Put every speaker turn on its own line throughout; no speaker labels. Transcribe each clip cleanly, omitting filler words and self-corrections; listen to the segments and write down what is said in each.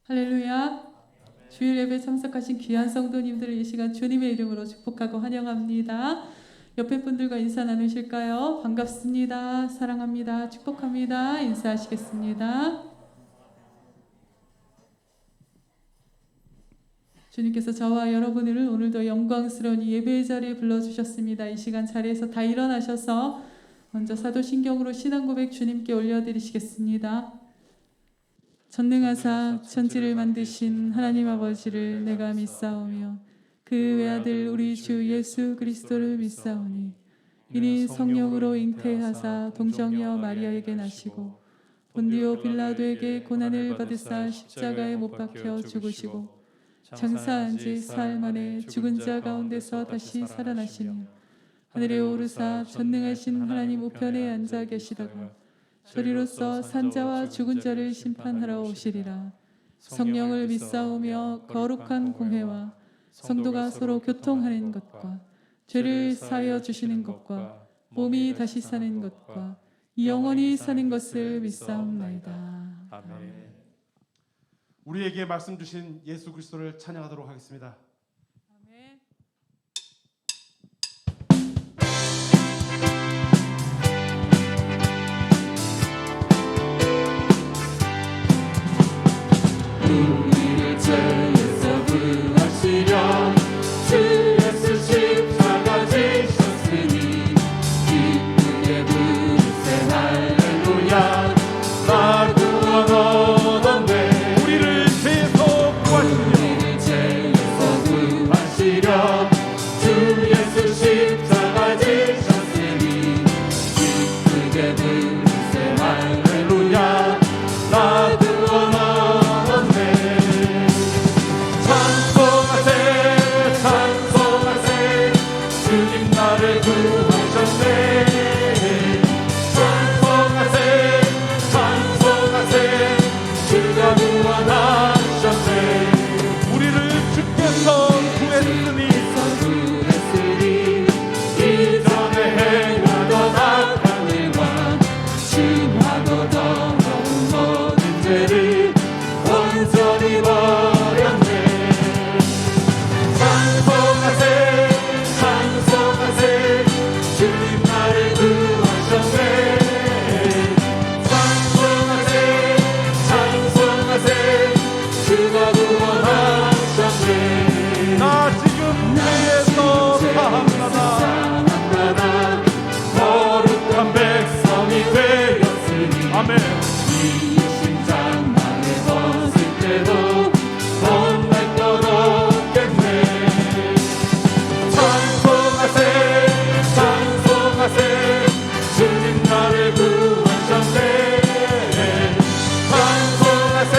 할렐루야. 주일 예배 참석하신 귀한 성도님들을 이 시간 주님의 이름으로 축복하고 환영합니다. 옆에 분들과 인사 나누실까요? 반갑습니다. 사랑합니다. 축복합니다. 인사하시겠습니다. 주님께서 저와 여러분을 오늘도 영광스러운 예배의 자리에 불러주셨습니다. 이 시간 자리에서 다 일어나셔서 먼저 사도신경으로 신앙고백 주님께 올려드리시겠습니다. 전능하사 천지를 만드신 하나님 아버지를 내가 믿사오며 그 외아들 우리 주 예수 그리스도를 믿사오니 이니 성령으로 잉태하사 동정녀 마리아에게 나시고 본디오 빌라도에게 고난을 받으사 십자가에 못 박혀 죽으시고 장사한 지 사흘 만에 죽은 자 가운데서 다시 살아나시며 하늘에 오르사 전능하신 하나님 우편에 앉아 계시다가 저리로서 산자와 죽은 자를 심판하러 오시리라. 성령을 믿사오며 거룩한 공회와 성도가 서로 교통하는 것과 죄를 사하여 주시는 것과 몸이 다시 사는 것과 영원히 사는 것을 믿사옵나이다.
아멘. 우리에게 말씀 주신 예수 그리스도를 찬양하도록 하겠습니다.
아멘.
우리를 죄에서 구하시려 주 예수 십자가 지셨으니 기쁘게 부르세 할렐루야. 나 구원 얻었네.
우리를 죄에서
구하시려 주 예수 십자가 지셨으니 기쁘게 부르세 할렐루야. 나 구원
아멘.
이 심장만을 벗을 때도 넌 날 떠났겠네. 찬송하세 찬송하세 주님 나를 구하셨네. 찬송하세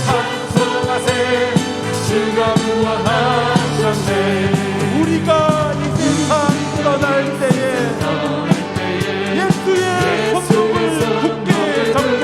찬송하세 주가 구원하셨네.
우리가 이 세상 떠날 때에 예수의 손톱을 굳게 잡고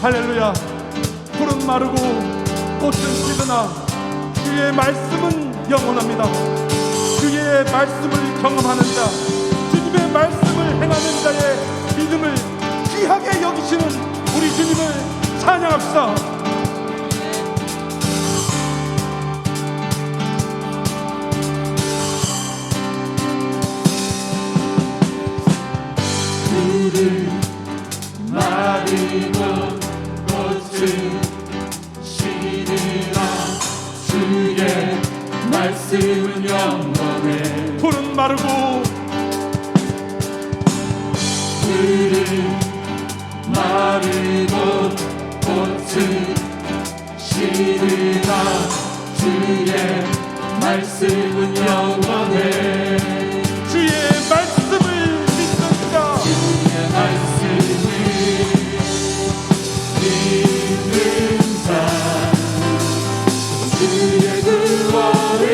할렐루야. 푸른 마르고 꽃은 시드나 주의 말씀은 영원합니다. 주의 말씀을 경험하는 자, 주님의 말씀을 행하는 자의 믿음을 귀하게 여기시는 우리 주님을 찬양합시다.
마르고 꽃은 시드나 주의 말씀은 영원해.
푸른 마르고
마르고 꽃은 시드나 주의 말씀은 영원해.
주의 말씀을 믿는 자,
주의 말씀을 믿는 자 주의 구원을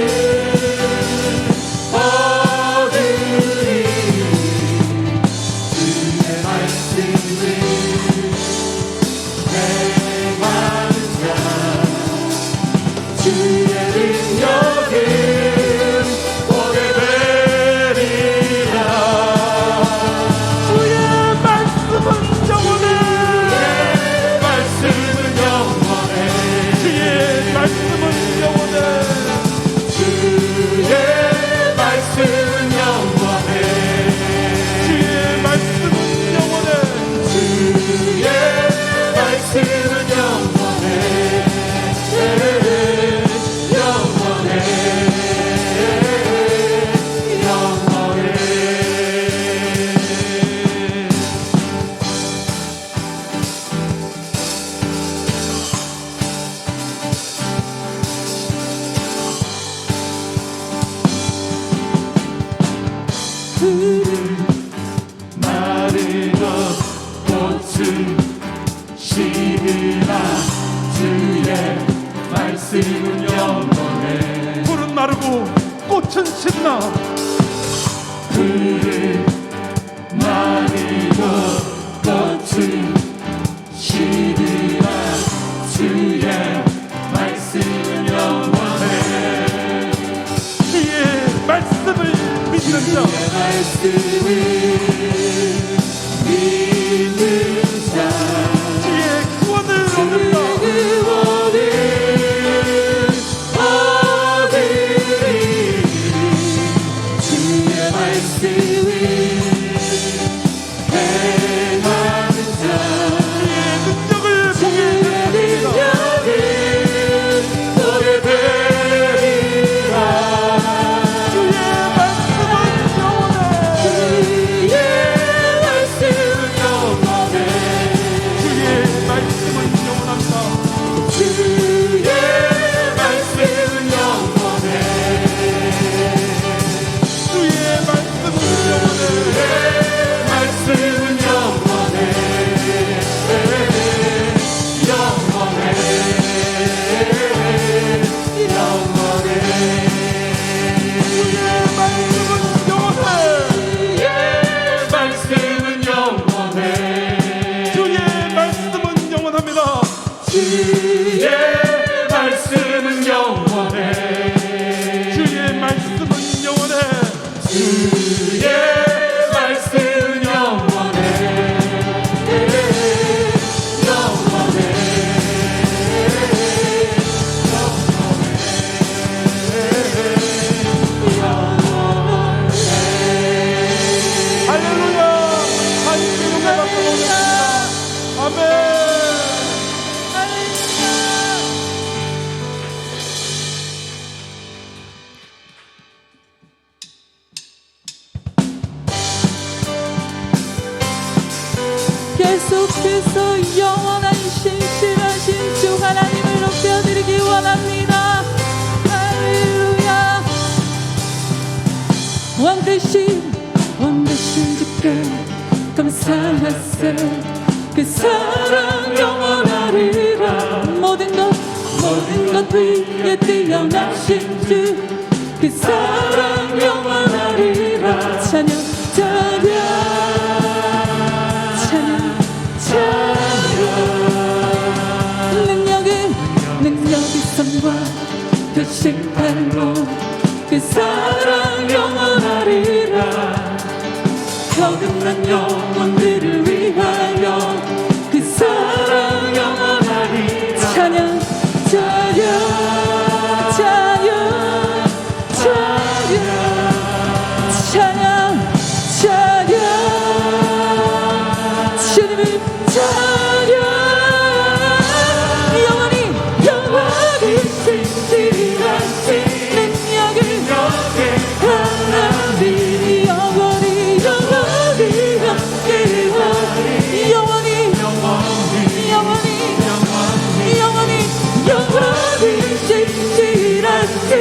얻으리. 주의 말씀을 행하는 자 주의 능력을 보게 되리라.
주의 말씀은 영원해.
말씀은 영원해.
주의 말씀은 영원해.
주의 말씀은 영원해.
주의 말씀은 영원해.
주의 말씀은 영원해. 마르고 꽃은 시드나 주의 말씀은 영원해.
푸른 마르고 꽃은 시드나
푸른 마르고 꽃은 시드나 주의 말씀은 영원해.
주의 말씀을 믿는 자,
말씀을 믿는 자
주의 구원을 얻는 자,
구원을 얻으리. 주의 말씀을 행하는 자
주의 능력을 보게
주의
됩니다.
능력을 보게 되리라.
주의 말씀은 영원해.
주의 말씀은 영원해.
주의 말씀은 영원합니다.
주의 말씀은 영원해.
주의 말씀은 영원해.
말씀은 영원해. 영원해. 영원해.
주의 말씀은 영원해.
주의 말씀은 영원해.
주의 말씀은 영원합니다.
주의 말씀은 영원해.
주의 말씀은 영원해.
주의 말씀은 영원해. 영원해.
할렐루야. 하나님께 영광 받고 오겠습니다. 아멘.
계속해서 영원한 신실하신 주 하나님을 높여드리기 원합니다. 할렐루야. 왕되신 주께 감사하세. 그 사랑 영원하리라. 모든 것 위에 뛰어나신 주 그 사랑 영원하리라. 찬양 찬양 찬양 찬양 결심한 그 사랑 영원하리라. 거듭난 영혼들을 위하여 그 사랑 영원하리라. 찬양 찬양 찬양 찬양 찬양 찬양 주님을 찬양 영원히 영원히 신실하신 능력을 하나님 영원히 영원히 함께하리. 영원히 영원히 영원히 영원히 신실하신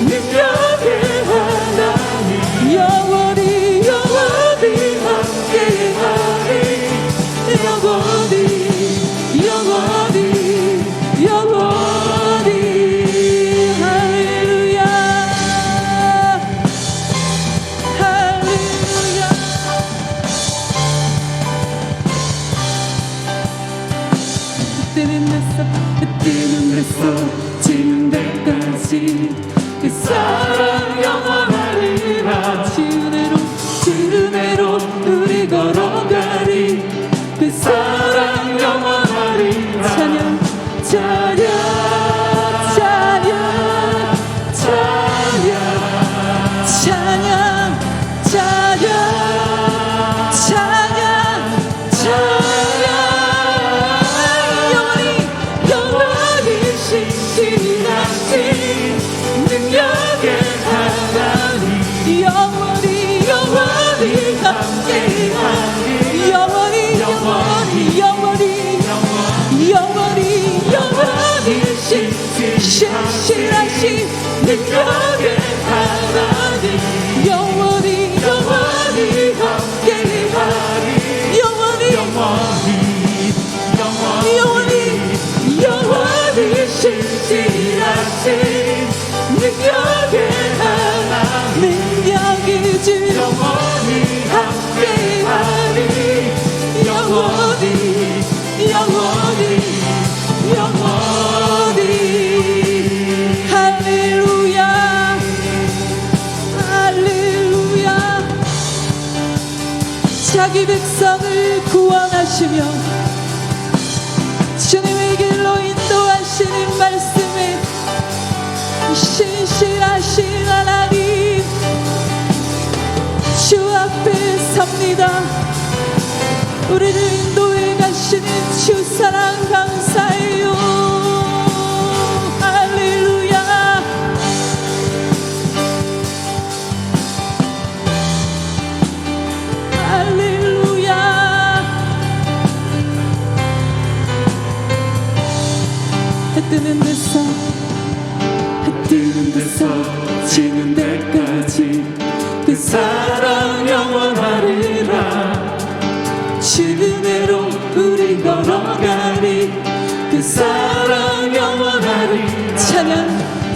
능력의 하나님 영원히 영원히 함께하리. 영원히 영원히 영원히 할렐루야 할렐루야. 그때는 됐어 지는 데까지 그 사랑 영원하리라. 지은혜로 우리 걸어가리. 그 사랑 영원하리라. 찬양 찬양 찬양 찬양 찬양 찬양 찬양 찬양 영원히 영원히 신실하신 능력의 하나님 영원히 영원히 함께하리. 영원히 영원히 영원히 영원히 영원히 신실하신 능력의 하나님 영원히 영원히 함께하리. 영원히 영원히 영원히 신실하신 능력의 하나님 능력의 주 영원히 함께하리. 영원히 영원히 영원히 할렐루야 할렐루야. 자기 백성을 구원하시며 주님의 길로 인도하시는 말씀에 신실하신 하나님 주 앞에 섭니다. 우리를 인도해 가시는 주 사랑 감사해요. 할렐루야 할렐루야. 해 뜨는 데서 지는 데까지 그 사랑 영원하리라. 지은혜로 우리 걸어가리. 그 사랑 영원하리. 찬양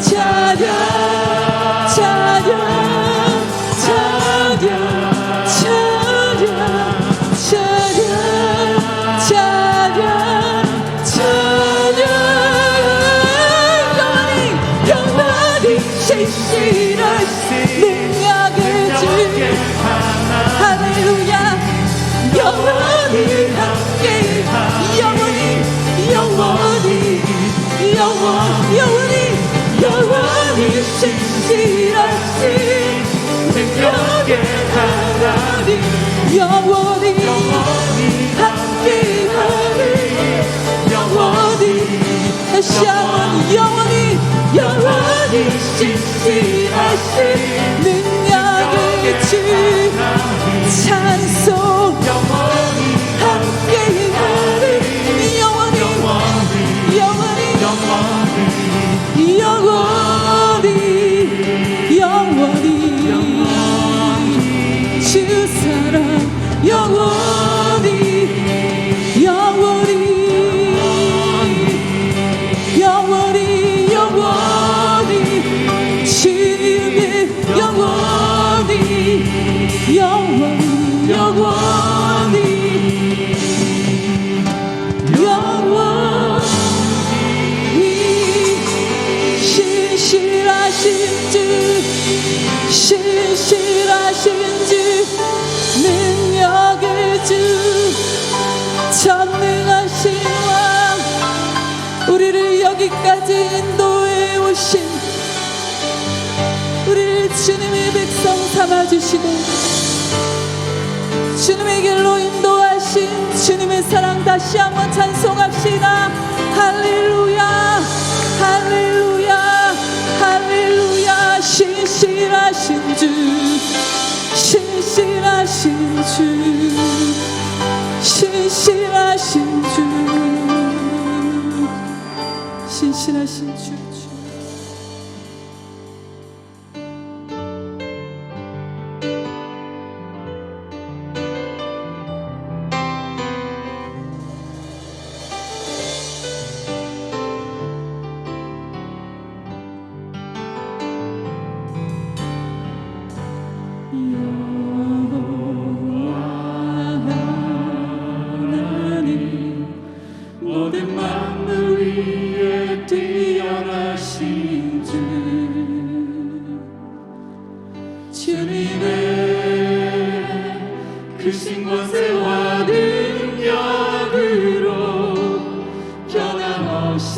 찬양 찬양 찬양 찬양 찬양 찬양 찬양 영원히 영원히 신실하신 능력의 주 할렐루야. 영원히 함께 영원히 영원히 영원히 신실하신 능력의 하나님 영원히 함께하리. 영원히 다시 한번 영원히 신실하신 능력의 주 찬송 함께하리. 영원히 주 사랑 영원히 주님의 영원히 영원히 주 신실하신 주 능력의 주 전능하신 왕 우리를 여기까지 인도해 오신 우리를 주님의 백성 삼아주시고 주님의 길로 인도하신 주님의 사랑 다시 한번 찬송합시다. 할렐루야 할렐루야 할렐루야. 신실하신 주 신실하신 주 신실하신 주 신실하신 주
모든 만물 위에 뛰어나신 주 주님의 크신 권세와 능력으로 변함없이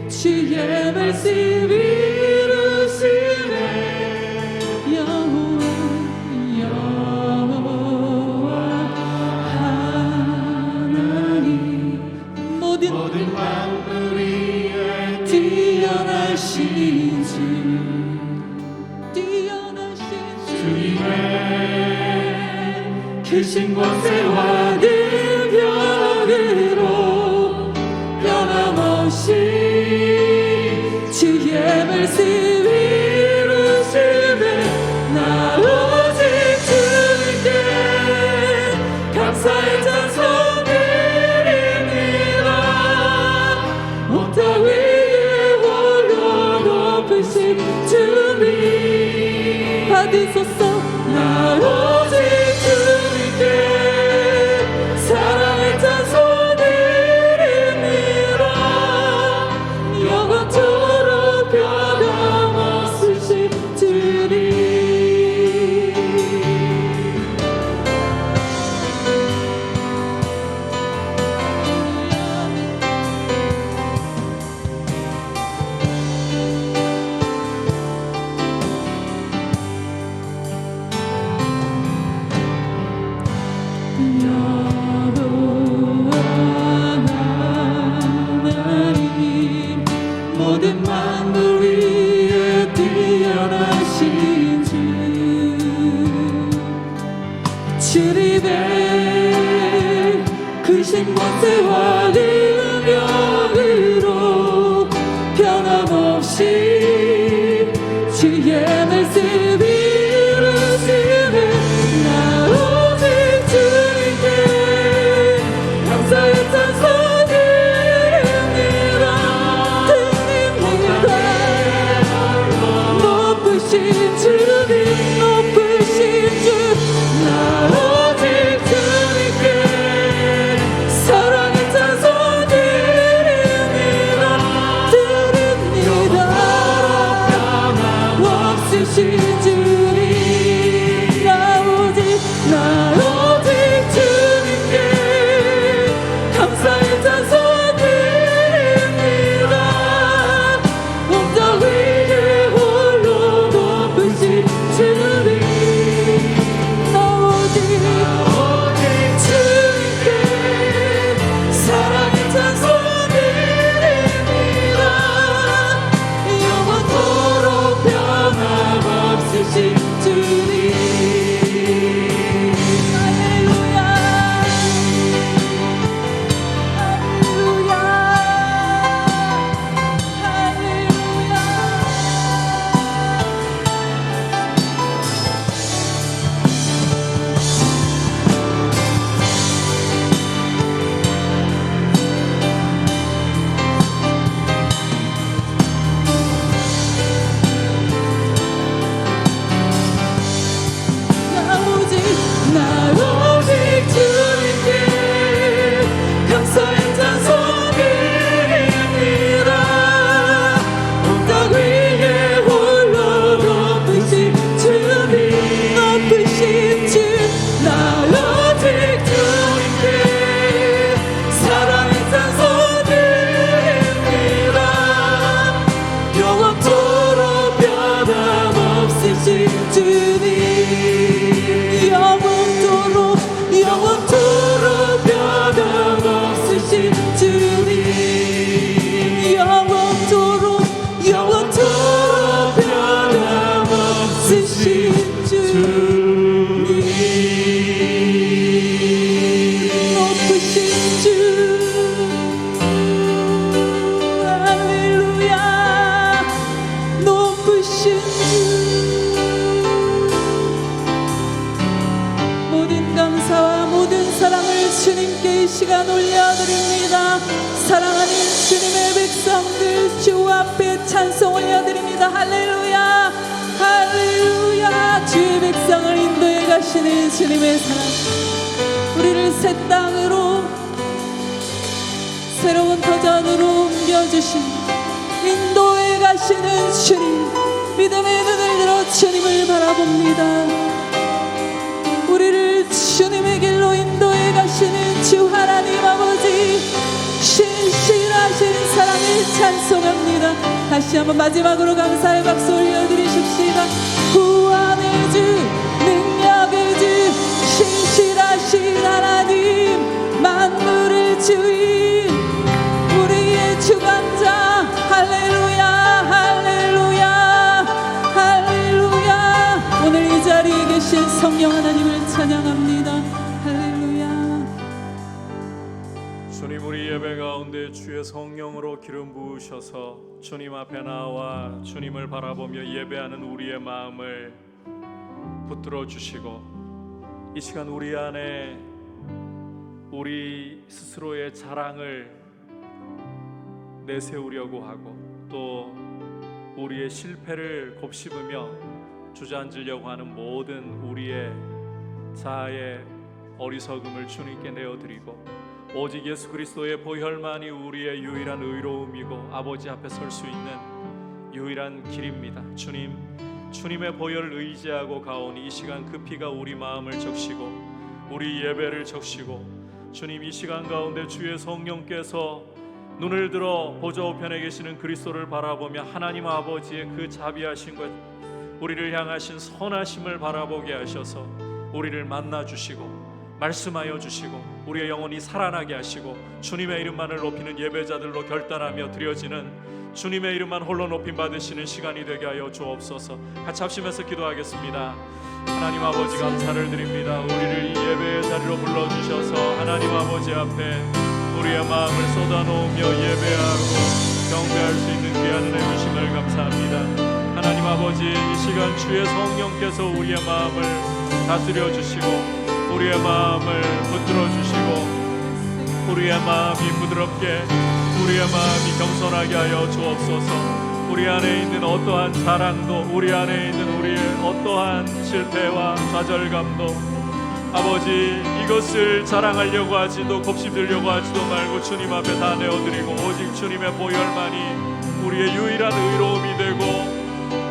주의 말씀 이루시네.
여호와 하나님 모든
만물 위에
뛰어나신 주 뛰어나신 주
주님의 크신 권세와 능력으로 변함없이
주의 말씀
이루시네. 나 오직 주님께 감사의 찬송 드립니다. 온 땅 위에 홀로 높으신 주님
받으소서.
나 오직 주님께 사랑의 찬송 드립니다. 영원토록 변함없으신 주님.
여호와 하나님 모든 만물 위에 뛰어나신 주 주님의 크신 권세와 능력으로 변함없이 주의 말씀 이루시네. 나 오직 주님께 감사의 찬송 드립니다. 높으신 주님 높으신 주
나 오직 주님께 사랑의 찬송 드립니다.
드립니다. 주님 영원토록
변함없으신 주님
영원토록
변함없으신 주님
높으신 주 할렐루야 높으신 주 모든 감사와 모든 사랑을 주님께 이 시간 올려드립니다. 사랑하는 주님의 백성들 주 앞에 찬송 올려드립니다. 할렐루야 할렐루야 주의 백성을 인도해 가시는 주님의 사랑 우리를 새 땅으로 새로운 도전으로 옮겨주신 인도해 가시는 주님 믿음의 눈을 들어 주님을 바라봅니다. 우리를 주님의 길로 인도해 가시는 주 하나님 아버지 신실하신 사랑을 찬송합니다. 다시 한번 마지막으로 감사의 박수 올려드리십시다. 구원의 주 능력의 주 신실하신 하나님 만물의 주인 우리의 주관자 할렐루야 할렐루야 할렐루야 오늘 이 자리에 계신 성령 하나님을 찬양합니다. 할렐루야
주님 우리 예배 가운데 주의 성령으로 기름 부으셔서 주님 앞에 나와 주님을 바라보며 예배하는 우리의 마음을 붙들어 주시고 이 시간 우리 안에 우리 스스로의 자랑을 내세우려고 하고 또 우리의 실패를 곱씹으며 주저앉으려고 하는 모든 우리의 자아의 어리석음을 주님께 내어드리고 오직 예수 그리스도의 보혈만이 우리의 유일한 의로움이고 아버지 앞에 설 수 있는 유일한 길입니다. 주님의 보혈을 의지하고 가오니 이 시간 그 피가 우리 마음을 적시고 우리 예배를 적시고 주님 이 시간 가운데 주의 성령께서 눈을 들어 보좌 우편에 계시는 그리스도를 바라보며 하나님 아버지의 그 자비하심과 우리를 향하신 선하심을 바라보게 하셔서 우리를 만나 주시고 말씀하여 주시고 우리의 영혼이 살아나게 하시고 주님의 이름만을 높이는 예배자들로 결단하며 드려지는 주님의 이름만 홀로 높임 받으시는 시간이 되게 하여 주옵소서. 같이 합심해서 기도하겠습니다. 하나님 아버지 감사를 드립니다. 우리를 이 예배의 자리로 불러주셔서 하나님 아버지 앞에 우리의 마음을 쏟아놓으며 예배하고 경배할 수 있는 귀한 은혜 주심을 감사합니다. 하나님 아버지 이 시간 주의 성령께서 우리의 마음을 다스려 주시고 우리의 마음을 붙들어 주시고 우리의 마음이 부드럽게 우리의 마음이 겸손하게 하여 주옵소서. 우리 안에 있는 어떠한 자랑도 우리 안에 있는 우리의 어떠한 실패와 좌절감도 아버지 이것을 자랑하려고 하지도 곱씹으려고 하지도 말고 주님 앞에 다 내어드리고 오직 주님의 보혈만이 우리의 유일한 의로움이 되고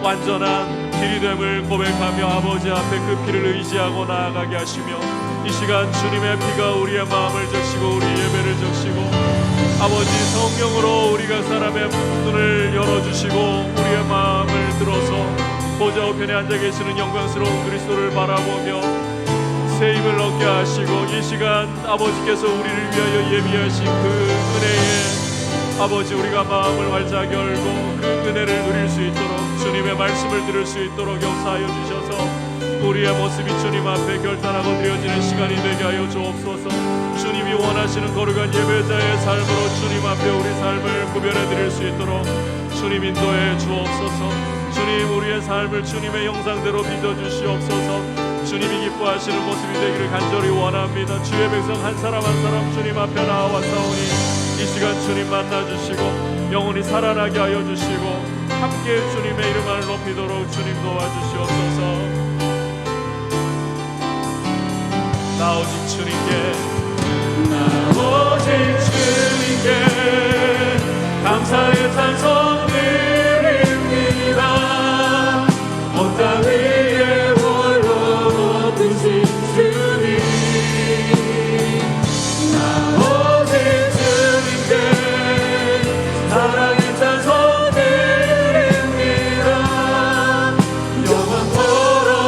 완전한 길이 됨을 고백하며 아버지 앞에 그 피를 의지하고 나아가게 하시며 이 시간 주님의 피가 우리의 마음을 적시고 우리 예배를 적시고 아버지 성령으로 우리가 사람의 눈을 열어주시고 우리의 마음을 들어서 보좌 우편에 앉아 계시는 영광스러운 그리스도를 바라보며 새 힘을 얻게 하시고 이 시간 아버지께서 우리를 위하여 예비하신 그 은혜에 아버지 우리가 마음을 활짝 열고 그 은혜를 누릴 수 있도록 주님의 말씀을 들을 수 있도록 역사하여 주셔서 우리의 모습이 주님 앞에 결단하고 드려지는 시간이 되게 하여 주옵소서. 주님이 원하시는 거룩한 예배자의 삶으로 주님 앞에 우리 삶을 구별해 드릴 수 있도록 주님 인도해 주옵소서. 주님 우리의 삶을 주님의 형상대로 빚어주시옵소서. 주님이 기뻐하시는 모습이 되기를 간절히 원합니다. 주의 백성 한 사람 한 사람 주님 앞에 나와 싸우니 이 시간 주님 만나주시고 영혼이 살아나게 하여 주시고 함께 주님의 이름을 높이도록 주님 도와주시옵소서. 나 오직 주님께 나 오직 주님께 감사의 찬송 드립니다. 온 땅 위에 홀로 높으신 주님 나 오직 주님께 사랑의 찬송 드립니다. 영원토록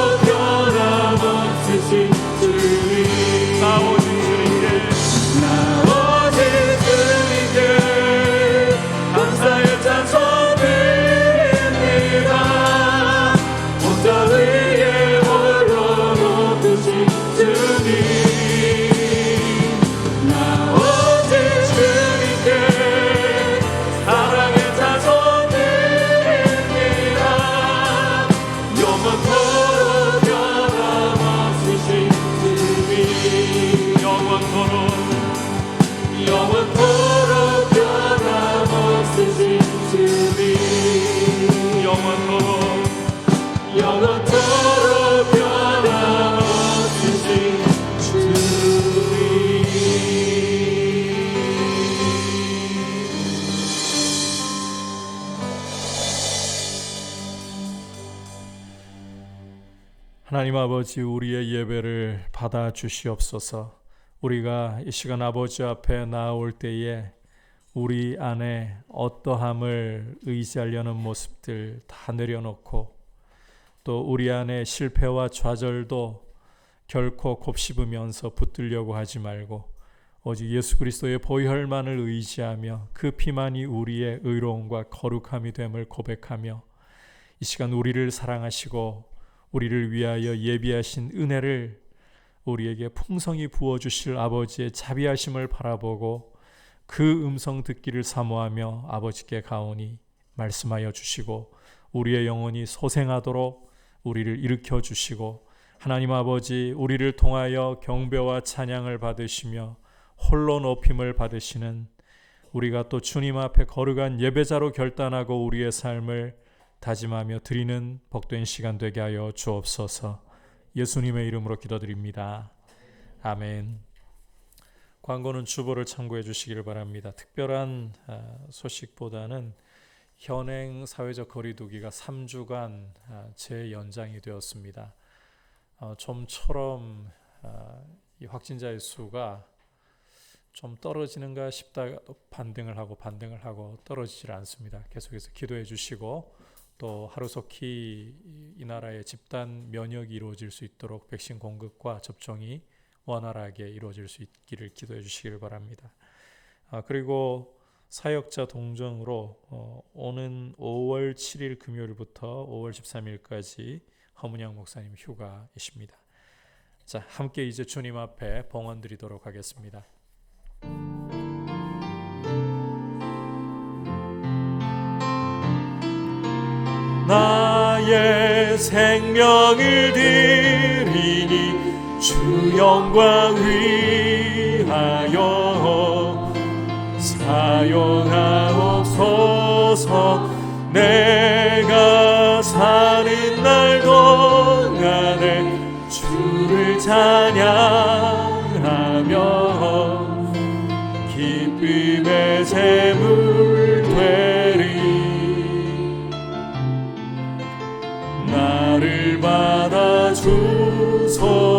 하나님 아버지, 우리의 예배를 받아 주시옵소서. 우리가 이 시간 아버지 앞에 나올 때에 우리 안에 어떠함을 의지하려는 모습들 다 내려놓고, 또 우리 안에 실패와 좌절도 결코 곱씹으면서 붙들려고 하지 말고 오직 예수 그리스도의 보혈만을 의지하며 그 피만이 우리의 의로움과 거룩함이 됨을 고백하며, 이 시간 우리를 사랑하시고 우리를 위하여 예비하신 은혜를 우리에게 풍성히 부어주실 아버지의 자비하심을 바라보고 그 음성 듣기를 사모하며 아버지께 가오니 말씀하여 주시고, 우리의 영혼이 소생하도록 우리를 일으켜 주시고, 하나님 아버지, 우리를 통하여 경배와 찬양을 받으시며 홀로 높임을 받으시는 우리가 또 주님 앞에 거룩한 예배자로 결단하고 우리의 삶을 다짐하며 드리는 복된 시간 되게 하여 주옵소서. 예수님의 이름으로 기도드립니다. 아멘. 광고는 주보를 참고해 주시기를 바랍니다. 특별한 소식보다는 현행 사회적 거리두기가 3주간 재연장이 되었습니다. 좀처럼 이 확진자의 수가 좀 떨어지는가 싶다가 또 반등을 하고 떨어지질 않습니다. 계속해서 기도해 주시고, 또 하루속히 이 나라의 집단 면역이 이루어질 수 있도록 백신 공급과 접종이 원활하게 이루어질 수 있기를 기도해 주시길 바랍니다. 그리고 사역자 동정으로 오는 5월 7일 금요일부터 5월 13일까지 허문영 목사님 휴가이십니다. 자, 함께 이제 주님 앞에 봉헌 드리도록 하겠습니다.
나의 생명을 드리니 주 영광 위하여 사용하옵소서. 내가 사는 날 동안에 주를 찬양하며 기쁨의 제물 되리. 나를 받아 주소서.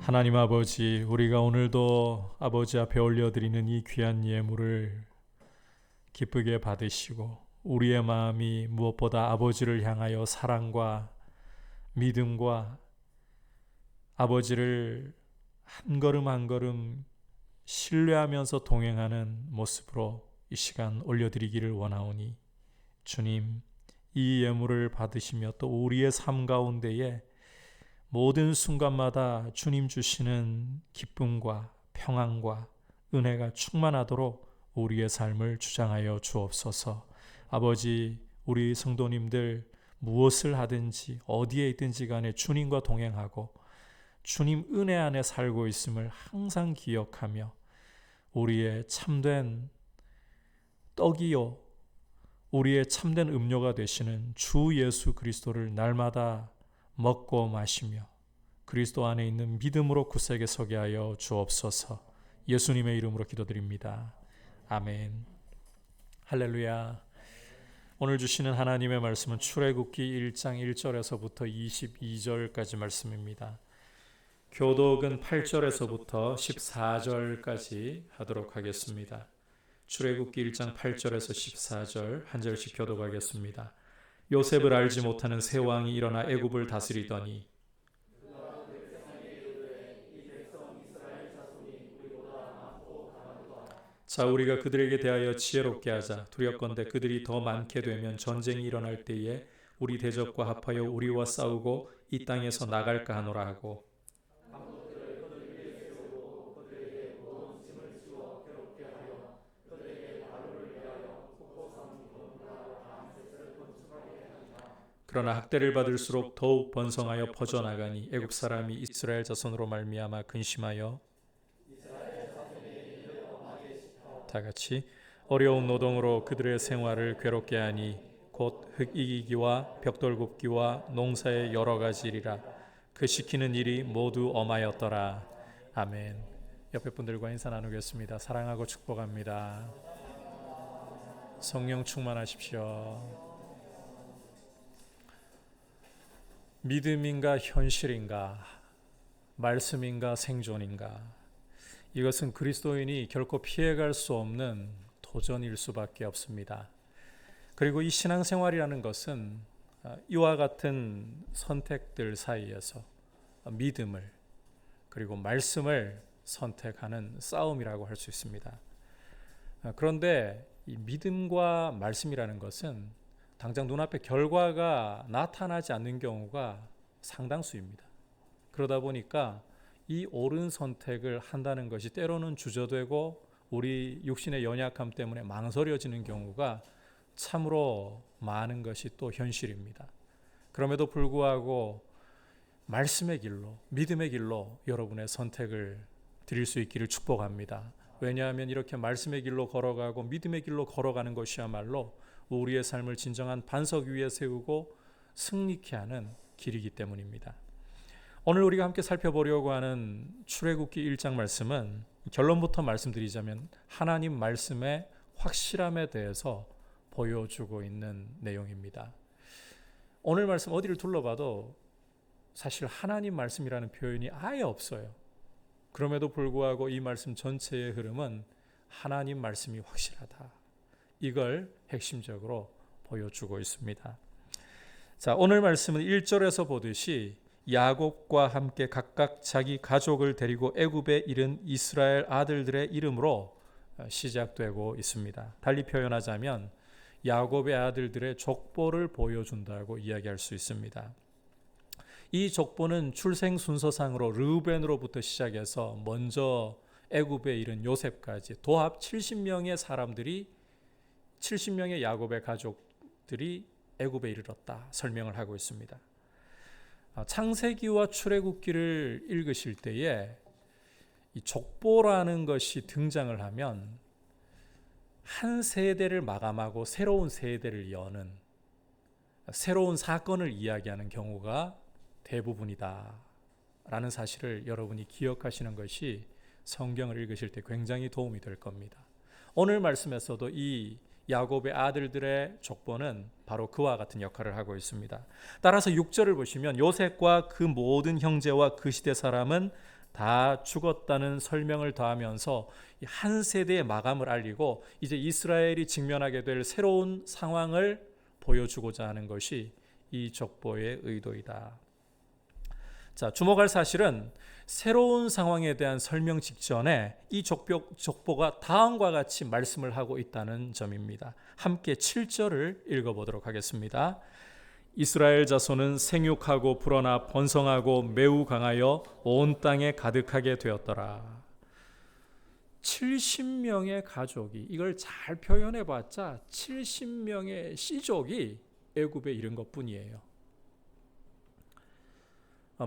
하나님 아버지, 우리가 오늘도 아버지 앞에 올려드리는 이 귀한 예물을 기쁘게 받으시고, 우리의 마음이 무엇보다 아버지를 향하여 사랑과 믿음과 아버지를 한 걸음 한 걸음 신뢰하면서 동행하는 모습으로 이 시간 올려드리기를 원하오니, 주님, 이 예물을 받으시며 또 우리의 삶 가운데에 모든 순간마다 주님 주시는 기쁨과 평안과 은혜가 충만하도록 우리의 삶을 주장하여 주옵소서. 아버지, 우리 성도님들 무엇을 하든지 어디에 있든지 간에 주님과 동행하고 주님 은혜 안에 살고 있음을 항상 기억하며 우리의 참된 떡이요 우리의 참된 음료가 되시는 주 예수 그리스도를 날마다 먹고 마시며 그리스도 안에 있는 믿음으로 굳세게 서게 하여 주옵소서. 예수님의 이름으로 기도드립니다. 아멘. 할렐루야. 오늘 주시는 하나님의 말씀은 출애굽기 1장 1절에서부터 22절까지 말씀입니다. 교독은 8절에서부터 14절까지 하도록 하겠습니다. 출애굽기 1장 8절에서 14절 한 절씩 교독하겠습니다. 요셉을 알지 못하는 새 왕이 일어나 애굽을 다스리더니 자, 우리가 그들에게 대하여 지혜롭게 하자. 두렵건대 그들이 더 많게 되면 전쟁이 일어날 때에 우리 대적과 합하여 우리와 싸우고 이 땅에서 나갈까 하노라 하고 그러나 학대를 받을수록 더욱 번성하여 퍼져나가니 애굽 사람이 이스라엘 자손으로 말미암아 근심하여 다같이 어려운 노동으로 그들의 생활을 괴롭게 하니 곧 흙 이기기와 벽돌 굽기와 농사의 여러 가지 일이라. 그 시키는 일이 모두 엄하였더라. 아멘. 옆에 분들과 인사 나누겠습니다. 사랑하고 축복합니다.
성령 충만하십시오. 믿음인가 현실인가, 말씀인가 생존인가, 이것은 그리스도인이 결코 피해갈 수 없는 도전일 수밖에 없습니다. 그리고 이 신앙생활이라는 것은 이와 같은 선택들 사이에서 믿음을 그리고 말씀을 선택하는 싸움이라고 할 수 있습니다. 그런데 이 믿음과 말씀이라는 것은 당장 눈앞에 결과가 나타나지 않는 경우가 상당수입니다. 그러다 보니까 이 옳은 선택을 한다는 것이 때로는 주저되고 우리 육신의 연약함 때문에 망설여지는 경우가 참으로 많은 것이 또 현실입니다. 그럼에도 불구하고 말씀의 길로, 믿음의 길로 여러분의 선택을 드릴 수 있기를 축복합니다. 왜냐하면 이렇게 말씀의 길로 걸어가고 믿음의 길로 걸어가는 것이야말로 우리의 삶을 진정한 반석 위에 세우고 승리케 하는 길이기 때문입니다. 오늘 우리가 함께 살펴보려고 하는 출애굽기 1장 말씀은 결론부터 말씀드리자면 하나님 말씀의 확실함에 대해서 보여주고 있는 내용입니다. 오늘 말씀 어디를 둘러봐도 사실 하나님 말씀이라는 표현이 아예 없어요. 그럼에도 불구하고 이 말씀 전체의 흐름은 하나님 말씀이 확실하다, 이걸 핵심적으로 보여주고 있습니다. 자, 오늘 말씀은 1절에서 보듯이 야곱과 함께 각각 자기 가족을 데리고 애굽에 이른 이스라엘 아들들의 이름으로 시작되고 있습니다. 달리 표현하자면 야곱의 아들들의 족보를 보여준다고 이야기할 수 있습니다. 이 족보는 출생 순서상으로 르우벤으로부터 시작해서 먼저 애굽에 이른 요셉까지 도합 70명의 사람들이 70명의 야곱의 가족들이 애굽에 이르렀다 설명을 하고 있습니다. 창세기와 출애굽기를 읽으실 때에 이 족보라는 것이 등장을 하면 한 세대를 마감하고 새로운 세대를 여는 새로운 사건을 이야기하는 경우가 대부분이다 라는 사실을 여러분이 기억하시는 것이 성경을 읽으실 때 굉장히 도움이 될 겁니다. 오늘 말씀에서도 이 야곱의 아들들의 족보는 바로 그와 같은 역할을 하고 있습니다. 따라서 6절을 보시면 요셉과 그 모든 형제와 그 시대 사람은 다 죽었다는 설명을 더하면서 한 세대의 마감을 알리고 이제 이스라엘이 직면하게 될 새로운 상황을 보여주고자 하는 것이 이 족보의 의도이다. 자, 주목할 사실은 새로운 상황에 대한 설명 직전에 이 족보가 다음과 같이 말씀을 하고 있다는 점입니다. 함께 7절을 읽어보도록 하겠습니다. 이스라엘 자손은 생육하고 불어나 번성하고 매우 강하여 온 땅에 가득하게 되었더라. 70명의 가족이, 이걸 잘 표현해봤자 70명의 씨족이 애굽에 이른 것뿐이에요.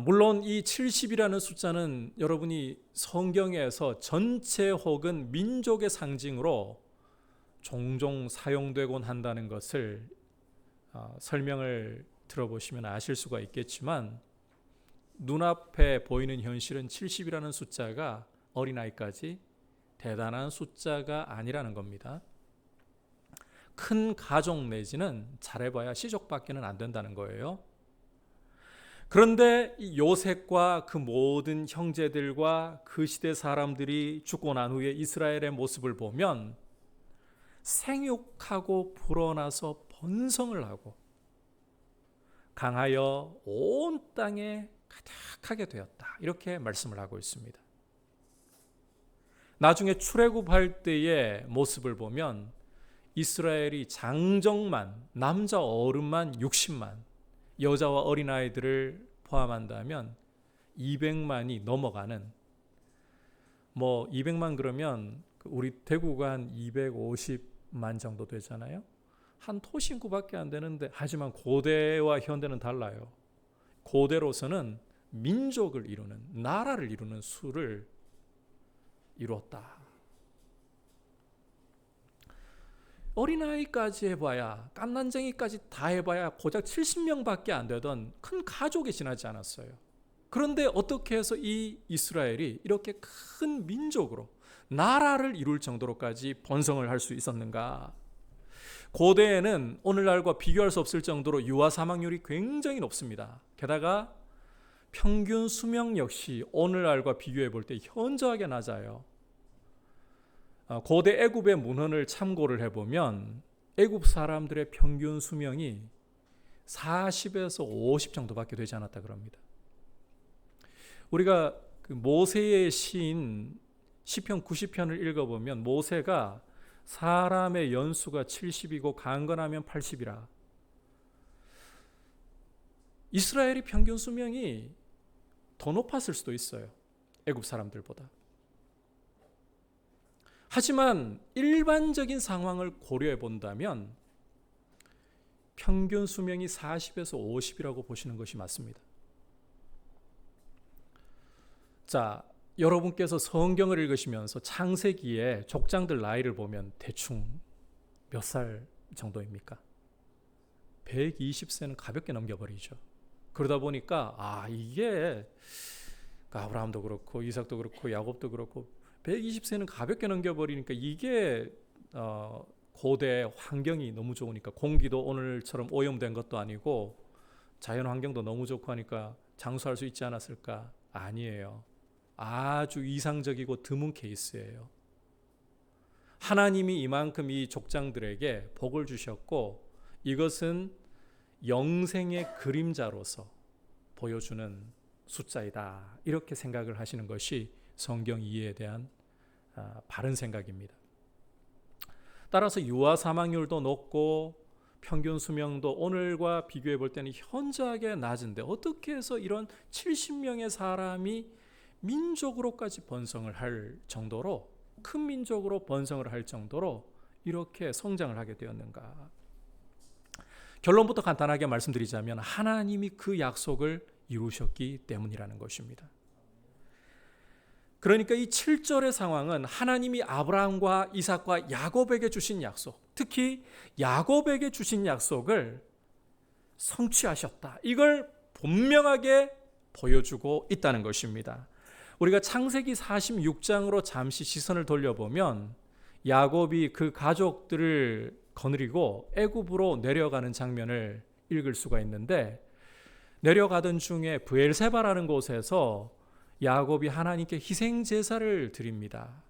물론 이 70이라는 숫자는 여러분이 성경에서 전체 혹은 민족의 상징으로 종종 사용되곤 한다는 것을 설명을 들어보시면 아실 수가 있겠지만 눈앞에 보이는 현실은 70이라는 숫자가 어린아이까지 대단한 숫자가 아니라는 겁니다. 큰 가족 내지는 잘해봐야 시족밖에는 안 된다는 거예요. 그런데 이 요셉과 그 모든 형제들과 그 시대 사람들이 죽고 난 후에 이스라엘의 모습을 보면 생육하고 불어나서 번성을 하고 강하여 온 땅에 가득하게 되었다, 이렇게 말씀을 하고 있습니다. 나중에 출애굽할 때의 모습을 보면 이스라엘이 장정만, 남자 어른만 60만, 여자와 어린아이들을 포함한다면 200만이 넘어가는, 200만 그러면 우리 대구가 한 250만 정도 되잖아요. 한 토신구밖에 안 되는데, 하지만 고대와 현대는 달라요. 고대로서는 민족을 이루는, 나라를 이루는 수를 이루었다. 어린아이까지 해봐야, 깐난쟁이까지 다 해봐야 고작 70명밖에 안 되던 큰 가족이 지나지 않았어요. 그런데 어떻게 해서 이 이스라엘이 이렇게 큰 민족으로 나라를 이룰 정도로까지 번성을 할 수 있었는가? 고대에는 오늘날과 비교할 수 없을 정도로 유아 사망률이 굉장히 높습니다. 게다가 평균 수명 역시 오늘날과 비교해 볼 때 현저하게 낮아요. 고대 애굽의 문헌을 참고를 해보면 애굽 사람들의 평균 수명이 40에서 50 정도밖에 되지 않았다 그럽니다. 우리가 그 모세의 시인 시편 90편을 읽어보면 모세가 사람의 연수가 70이고 강건하면 80이라. 이스라엘이 평균 수명이 더 높았을 수도 있어요. 애굽 사람들보다. 하지만 일반적인 상황을 고려해 본다면 평균 수명이 40에서 50이라고 보시는 것이 맞습니다. 자, 여러분께서 성경을 읽으시면서 창세기에 족장들 나이를 보면 대충 몇 살 정도입니까? 120세는 가볍게 넘겨버리죠. 그러다 보니까 이게 아브라함도 그렇고 이삭도 그렇고 야곱도 그렇고 120세는 가볍게 넘겨버리니까 이게 고대 환경이 너무 좋으니까 공기도 오늘처럼 오염된 것도 아니고 자연 환경도 너무 좋고 하니까 장수할 수 있지 않았을까? 아니에요. 아주 이상적이고 드문 케이스예요. 하나님이 이만큼 이 족장들에게 복을 주셨고 이것은 영생의 그림자로서 보여주는 숫자이다. 이렇게 생각을 하시는 것이 성경 이해에 대한 바른 생각입니다. 따라서 유아 사망률도 높고 평균 수명도 오늘과 비교해 볼 때는 현저하게 낮은데 어떻게 해서 이런 70명의 사람이 민족으로까지 번성을 할 정도로 큰 민족으로 번성을 할 정도로 이렇게 성장을 하게 되었는가? 결론부터 간단하게 말씀드리자면 하나님이 그 약속을 이루셨기 때문이라는 것입니다. 그러니까 이 7절의 상황은 하나님이 아브라함과 이삭과 야곱에게 주신 약속, 특히 야곱에게 주신 약속을 성취하셨다. 이걸 분명하게 보여주고 있다는 것입니다. 우리가 창세기 46장으로 잠시 시선을 돌려보면 야곱이 그 가족들을 거느리고 애굽으로 내려가는 장면을 읽을 수가 있는데 내려가던 중에 브엘세바라는 곳에서 야곱이 하나님께 희생 제사를 드립니다.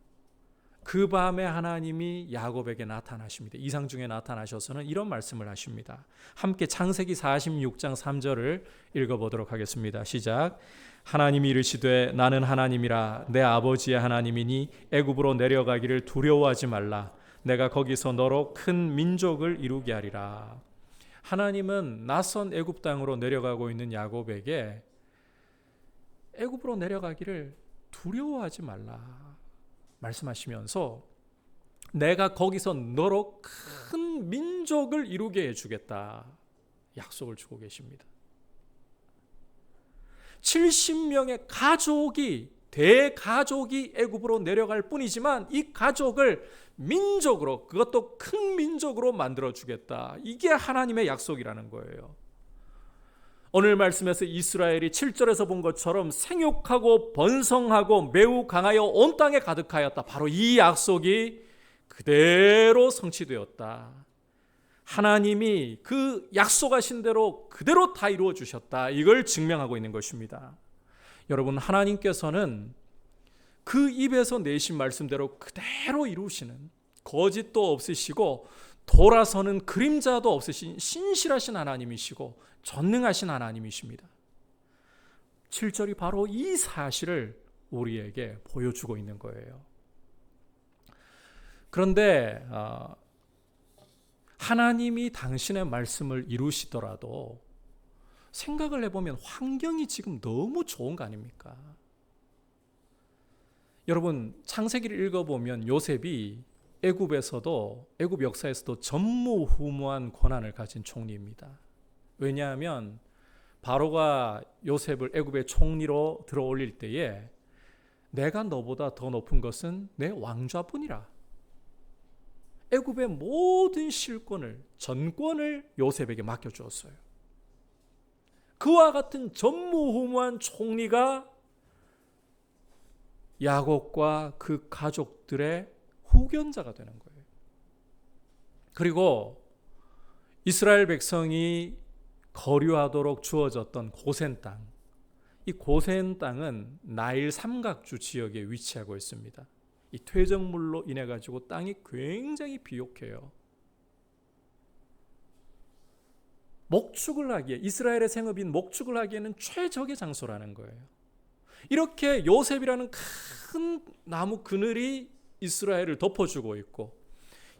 그 밤에 하나님이 야곱에게 나타나십니다. 이상 중에 나타나셔서는 이런 말씀을 하십니다. 함께 창세기 46장 3절을 읽어보도록 하겠습니다. 시작. 하나님이 이르시되 나는 하나님이라 내 아버지의 하나님이니 애굽으로 내려가기를 두려워하지 말라. 내가 거기서 너로 큰 민족을 이루게 하리라. 하나님은 낯선 애굽 땅으로 내려가고 있는 야곱에게 애굽으로 내려가기를 두려워하지 말라 말씀하시면서 내가 거기서 너로 큰 민족을 이루게 해주겠다 약속을 주고 계십니다. 70명의 가족이 대가족이 애굽으로 내려갈 뿐이지만 이 가족을 민족으로 그것도 큰 민족으로 만들어 주겠다. 이게 하나님의 약속이라는 거예요. 오늘 말씀에서 이스라엘이 7절에서 본 것처럼 생육하고 번성하고 매우 강하여 온 땅에 가득하였다. 바로 이 약속이 그대로 성취되었다. 하나님이 그 약속하신 대로 그대로 다 이루어 주셨다. 이걸 증명하고 있는 것입니다. 여러분, 하나님께서는 그 입에서 내신 말씀대로 그대로 이루시는 거짓도 없으시고 돌아서는 그림자도 없으신 신실하신 하나님이시고 전능하신 하나님이십니다. 7절이 바로 이 사실을 우리에게 보여주고 있는 거예요. 그런데 하나님이 당신의 말씀을 이루시더라도 생각을 해보면 환경이 지금 너무 좋은 거 아닙니까? 여러분, 창세기를 읽어보면 요셉이 애굽 역사에서도 전무후무한 권한을 가진 총리입니다. 왜냐하면 바로가 요셉을 애굽의 총리로 들어올릴 때에 내가 너보다 더 높은 것은 내 왕좌뿐이라. 애굽의 모든 실권을, 전권을 요셉에게 맡겨주었어요. 그와 같은 전무후무한 총리가 야곱과 그 가족들의 후견자가 되는 거예요. 그리고 이스라엘 백성이 거류하도록 주어졌던 고센 땅, 이 고센 땅은 나일 삼각주 지역에 위치하고 있습니다. 이 퇴적물로 인해 가지고 땅이 굉장히 비옥해요. 목축을 하기에, 이스라엘의 생업인 목축을 하기에는 최적의 장소라는 거예요. 이렇게 요셉이라는 큰 나무 그늘이 이스라엘을 덮어주고 있고,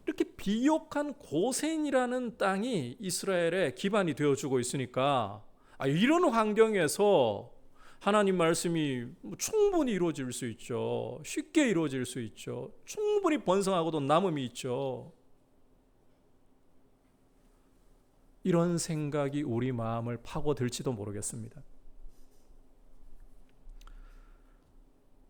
이렇게 비옥한 고센이라는 땅이 이스라엘의 기반이 되어주고 있으니까 이런 환경에서 하나님 말씀이 충분히 이루어질 수 있죠. 쉽게 이루어질 수 있죠. 충분히 번성하고도 남음이 있죠. 이런 생각이 우리 마음을 파고들지도 모르겠습니다.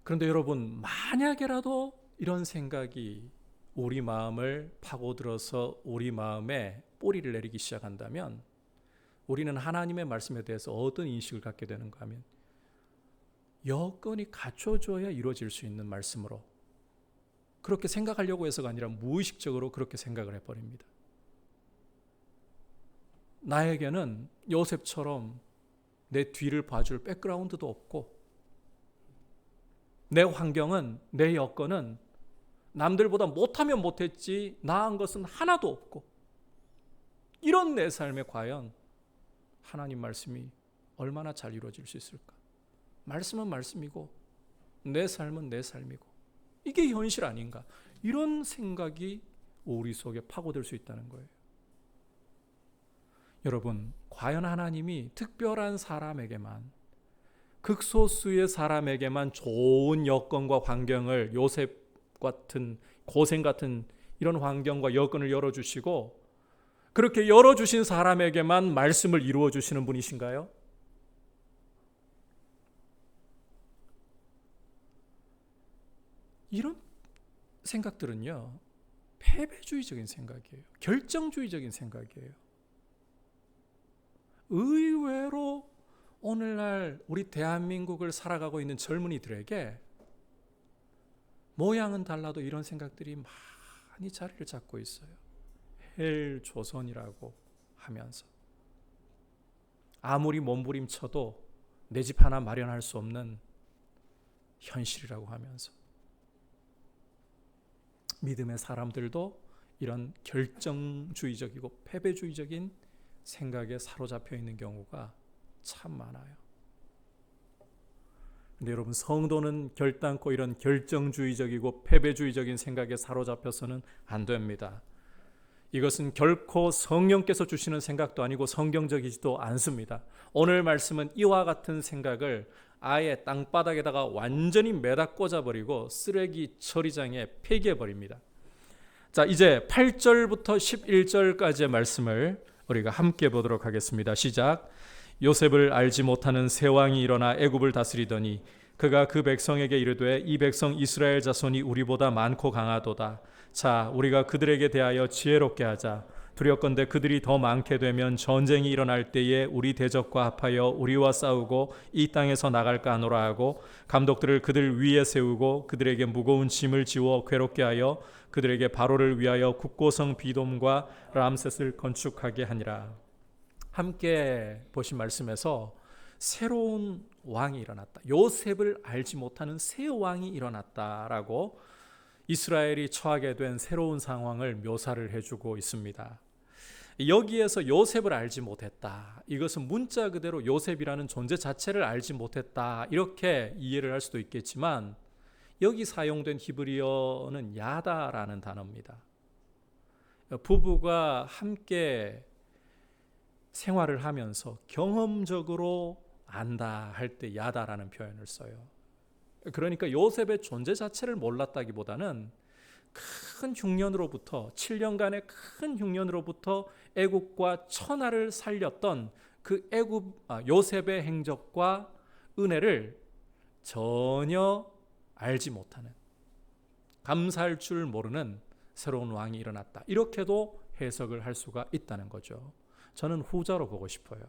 그런데 여러분, 만약에라도 이런 생각이 우리 마음을 파고들어서 우리 마음에 뿌리를 내리기 시작한다면 우리는 하나님의 말씀에 대해서 어떤 인식을 갖게 되는가 하면, 여건이 갖춰져야 이루어질 수 있는 말씀으로, 그렇게 생각하려고 해서가 아니라 무의식적으로 그렇게 생각을 해버립니다. 나에게는 요셉처럼 내 뒤를 봐줄 백그라운드도 없고, 내 환경은, 내 여건은 남들보다 못하면 못했지 나은 것은 하나도 없고, 이런 내 삶에 과연 하나님 말씀이 얼마나 잘 이루어질 수 있을까? 말씀은 말씀이고 내 삶은 내 삶이고, 이게 현실 아닌가? 이런 생각이 우리 속에 파고들 수 있다는 거예요. 여러분, 과연 하나님이 특별한 사람에게만, 극소수의 사람에게만 좋은 여건과 환경을, 요셉 같은, 고생 같은 이런 환경과 여건을 열어주시고, 그렇게 열어주신 사람에게만 말씀을 이루어 주시는 분이신가요? 이런 생각들은요, 패배주의적인 생각이에요. 결정주의적인 생각이에요. 의외로 오늘날 우리 대한민국을 살아가고 있는 젊은이들에게 모양은 달라도 이런 생각들이 많이 자리를 잡고 있어요. 헬조선이라고 하면서 아무리 몸부림쳐도 내 집 하나 마련할 수 없는 현실이라고 하면서, 믿음의 사람들도 이런 결정주의적이고 패배주의적인 생각에 사로잡혀 있는 경우가 참 많아요. 근데 여러분, 성도는 결단코 이런 결정주의적이고 패배주의적인 생각에 사로잡혀서는 안 됩니다. 이것은 결코 성령께서 주시는 생각도 아니고 성경적이지도 않습니다. 오늘 말씀은 이와 같은 생각을 아예 땅바닥에다가 완전히 매다 꽂아버리고 쓰레기 처리장에 폐기해버립니다. 자, 이제 8절부터 11절까지의 말씀을 우리가 함께 보도록 하겠습니다. 시작. 요셉을 알지 못하는 새 왕이 일어나 애굽을 다스리더니 그가 그 백성에게 이르되 이 백성 이스라엘 자손이 우리보다 많고 강하도다. 자, 우리가 그들에게 대하여 지혜롭게 하자. 두렵건대 그들이 더 많게 되면 전쟁이 일어날 때에 우리 대적과 합하여 우리와 싸우고 이 땅에서 나갈까 하노라 하고, 감독들을 그들 위에 세우고 그들에게 무거운 짐을 지워 괴롭게 하여 그들에게 바로를 위하여 국고성 비돔과 람셋을 건축하게 하니라. 함께 보신 말씀에서 새로운 왕이 일어났다, 요셉을 알지 못하는 새 왕이 일어났다라고 이스라엘이 처하게 된 새로운 상황을 묘사를 해주고 있습니다. 여기에서 요셉을 알지 못했다, 이것은 문자 그대로 요셉이라는 존재 자체를 알지 못했다, 이렇게 이해를 할 수도 있겠지만, 여기 사용된 히브리어는 야다라는 단어입니다. 부부가 함께 생활을 하면서 경험적으로 안다 할 때 야다라는 표현을 써요. 그러니까 요셉의 존재 자체를 몰랐다기보다는 큰 흉년으로부터, 7년간의 큰 흉년으로부터 애굽과 천하를 살렸던 그 요셉의 행적과 은혜를 전혀 알지 못하는, 감사할 줄 모르는 새로운 왕이 일어났다, 이렇게도 해석을 할 수가 있다는 거죠. 저는 후자로 보고 싶어요.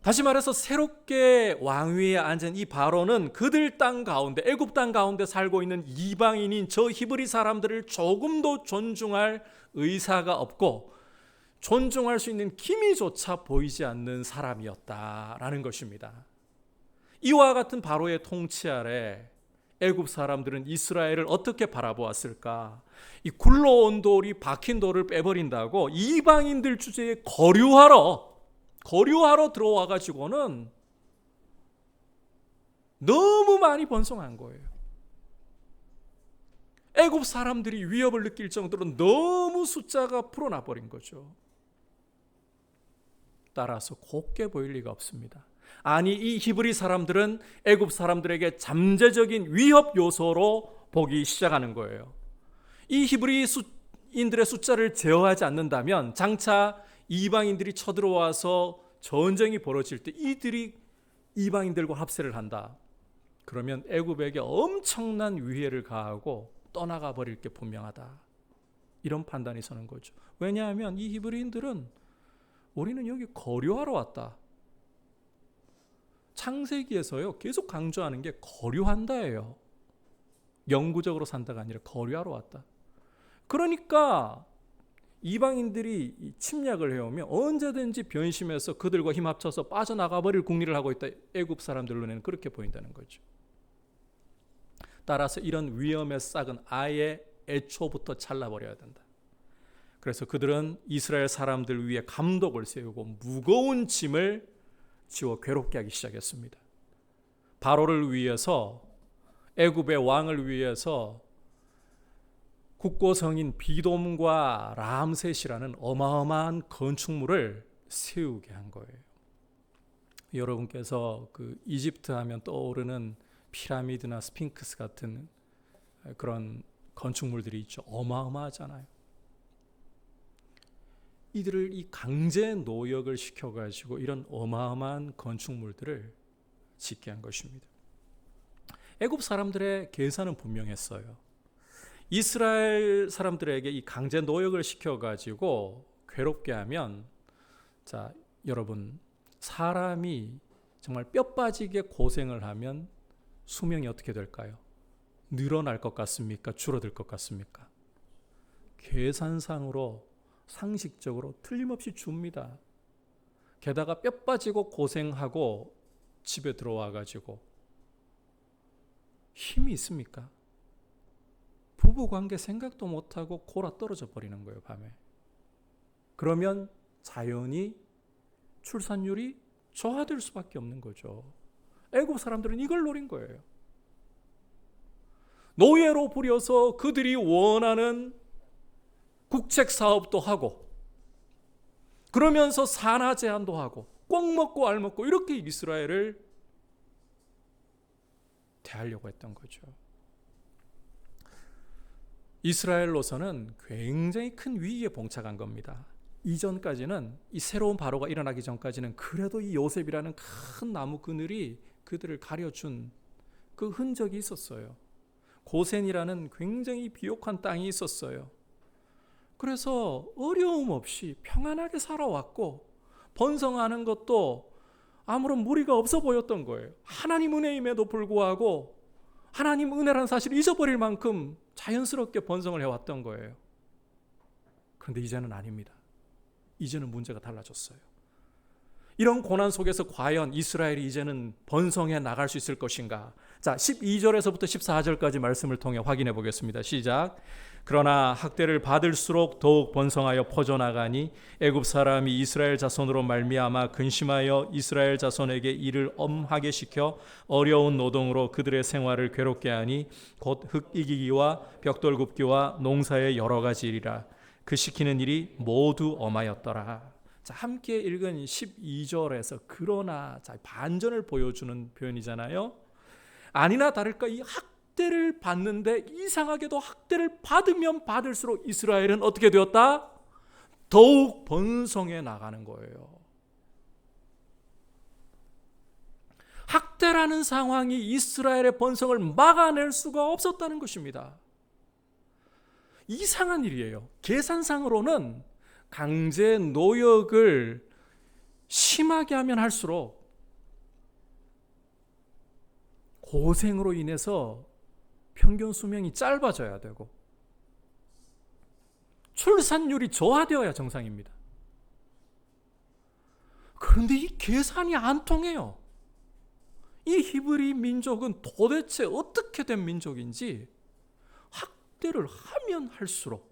다시 말해서 새롭게 왕위에 앉은 이 바로는 그들 땅 가운데, 애굽 땅 가운데 살고 있는 이방인인 저 히브리 사람들을 조금도 존중할 의사가 없고 존중할 수 있는 기미조차 보이지 않는 사람이었다라는 것입니다. 이와 같은 바로의 통치 아래 애굽 사람들은 이스라엘을 어떻게 바라보았을까? 이 굴러온 돌이 박힌 돌을 빼버린다고 이방인들 주제에 거류하러 들어와 가지고는 너무 많이 번성한 거예요. 애굽 사람들이 위협을 느낄 정도로 너무 숫자가 불어나 버린 거죠. 따라서 곱게 보일 리가 없습니다. 아니, 이 히브리 사람들은 애굽 사람들에게 잠재적인 위협 요소로 보기 시작하는 거예요. 이 히브리인들의 숫자를 제어하지 않는다면 장차 이방인들이 쳐들어와서 전쟁이 벌어질 때 이들이 이방인들과 합세를 한다. 그러면 애굽에게 엄청난 위해를 가하고 떠나가 버릴 게 분명하다. 이런 판단이 서는 거죠. 왜냐하면 이 히브리인들은 우리는 여기 거류하러 왔다. 창세기에서요 계속 강조하는 게 거류한다예요. 영구적으로 산다가 아니라 거류하러 왔다. 그러니까 이방인들이 침략을 해오면 언제든지 변심해서 그들과 힘 합쳐서 빠져나가 버릴 궁리를 하고 있다. 애굽 사람들 눈에는 그렇게 보인다는 거죠. 따라서 이런 위험의 싹은 아예 애초부터 잘라버려야 된다. 그래서 그들은 이스라엘 사람들 위에 감독을 세우고 무거운 짐을 지워 괴롭게 하기 시작했습니다. 바로를 위해서, 애굽의 왕을 위해서 국고성인 비돔과 람셋이라는 어마어마한 건축물을 세우게 한 거예요. 여러분께서 그 이집트 하면 떠오르는 피라미드나 스핑크스 같은 그런 건축물들이 있죠. 어마어마하잖아요. 이들을 이 강제 노역을 시켜가지고 이런 어마어마한 건축물들을 짓게 한 것입니다. 애굽 사람들의 계산은 분명했어요. 이스라엘 사람들에게 이 강제 노역을 시켜가지고 괴롭게 하면, 자, 여러분, 사람이 정말 뼈 빠지게 고생을 하면 수명이 어떻게 될까요? 늘어날 것 같습니까? 줄어들 것 같습니까? 계산상으로 상식적으로 틀림없이 줍니다. 게다가 뼈 빠지고 고생하고 집에 들어와 가지고 힘이 있습니까? 부부관계 생각도 못하고 골아 떨어져 버리는 거예요, 밤에. 그러면 자연히 출산율이 저하될 수밖에 없는 거죠. 애국 사람들은 이걸 노린 거예요. 노예로 부려서 그들이 원하는 국책 사업도 하고, 그러면서 산하 제한도 하고, 꼭 먹고 알 먹고 이렇게 이스라엘을 대하려고 했던 거죠. 이스라엘로서는 굉장히 큰 위기에 봉착한 겁니다. 이전까지는, 이 새로운 바로가 일어나기 전까지는 그래도 이 요셉이라는 큰 나무 그늘이 그들을 가려준 그 흔적이 있었어요. 고센이라는 굉장히 비옥한 땅이 있었어요. 그래서 어려움 없이 평안하게 살아왔고, 번성하는 것도 아무런 무리가 없어 보였던 거예요. 하나님 은혜임에도 불구하고 하나님 은혜라는 사실을 잊어버릴 만큼 자연스럽게 번성을 해왔던 거예요. 그런데 이제는 아닙니다. 이제는 문제가 달라졌어요. 이런 고난 속에서 과연 이스라엘이 이제는 번성해 나갈 수 있을 것인가? 자, 12절에서부터 14절까지 말씀을 통해 확인해 보겠습니다. 시작. 그러나 학대를 받을수록 더욱 번성하여 퍼져나가니 애굽 사람이 이스라엘 자손으로 말미암아 근심하여 이스라엘 자손에게 일을 엄하게 시켜 어려운 노동으로 그들의 생활을 괴롭게 하니 곧 흙 이기기와 벽돌 굽기와 농사의 여러 가지 일이라. 그 시키는 일이 모두 엄하였더라. 자, 함께 읽은 12절에서 그러나, 자, 반전을 보여주는 표현이잖아요. 아니나 다를까 이 학대를 받는데 이상하게도 학대를 받으면 받을수록 이스라엘은 어떻게 되었다? 더욱 번성해 나가는 거예요. 학대라는 상황이 이스라엘의 번성을 막아낼 수가 없었다는 것입니다. 이상한 일이에요. 계산상으로는 강제 노역을 심하게 하면 할수록 고생으로 인해서 평균 수명이 짧아져야 되고 출산율이 저하되어야 정상입니다. 그런데 이 계산이 안 통해요. 이 히브리 민족은 도대체 어떻게 된 민족인지 학대를 하면 할수록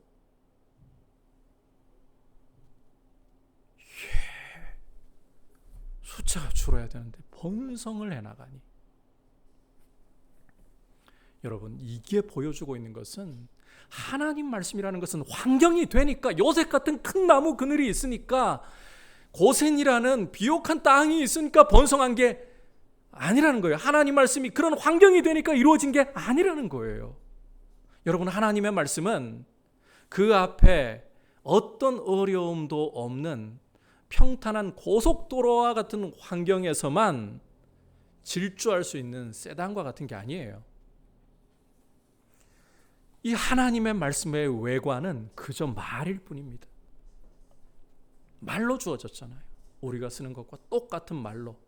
숫자가 줄어야 되는데 번성을 해나가니, 여러분, 이게 보여주고 있는 것은 하나님 말씀이라는 것은 환경이 되니까, 요셉 같은 큰 나무 그늘이 있으니까, 고센이라는 비옥한 땅이 있으니까 번성한 게 아니라는 거예요. 하나님 말씀이 그런 환경이 되니까 이루어진 게 아니라는 거예요. 여러분, 하나님의 말씀은 그 앞에 어떤 어려움도 없는 평탄한 고속도로와 같은 환경에서만 질주할 수 있는 세단과 같은 게 아니에요. 이 하나님의 말씀의 외관은 그저 말일 뿐입니다. 말로 주어졌잖아요. 우리가 쓰는 것과 똑같은 말로.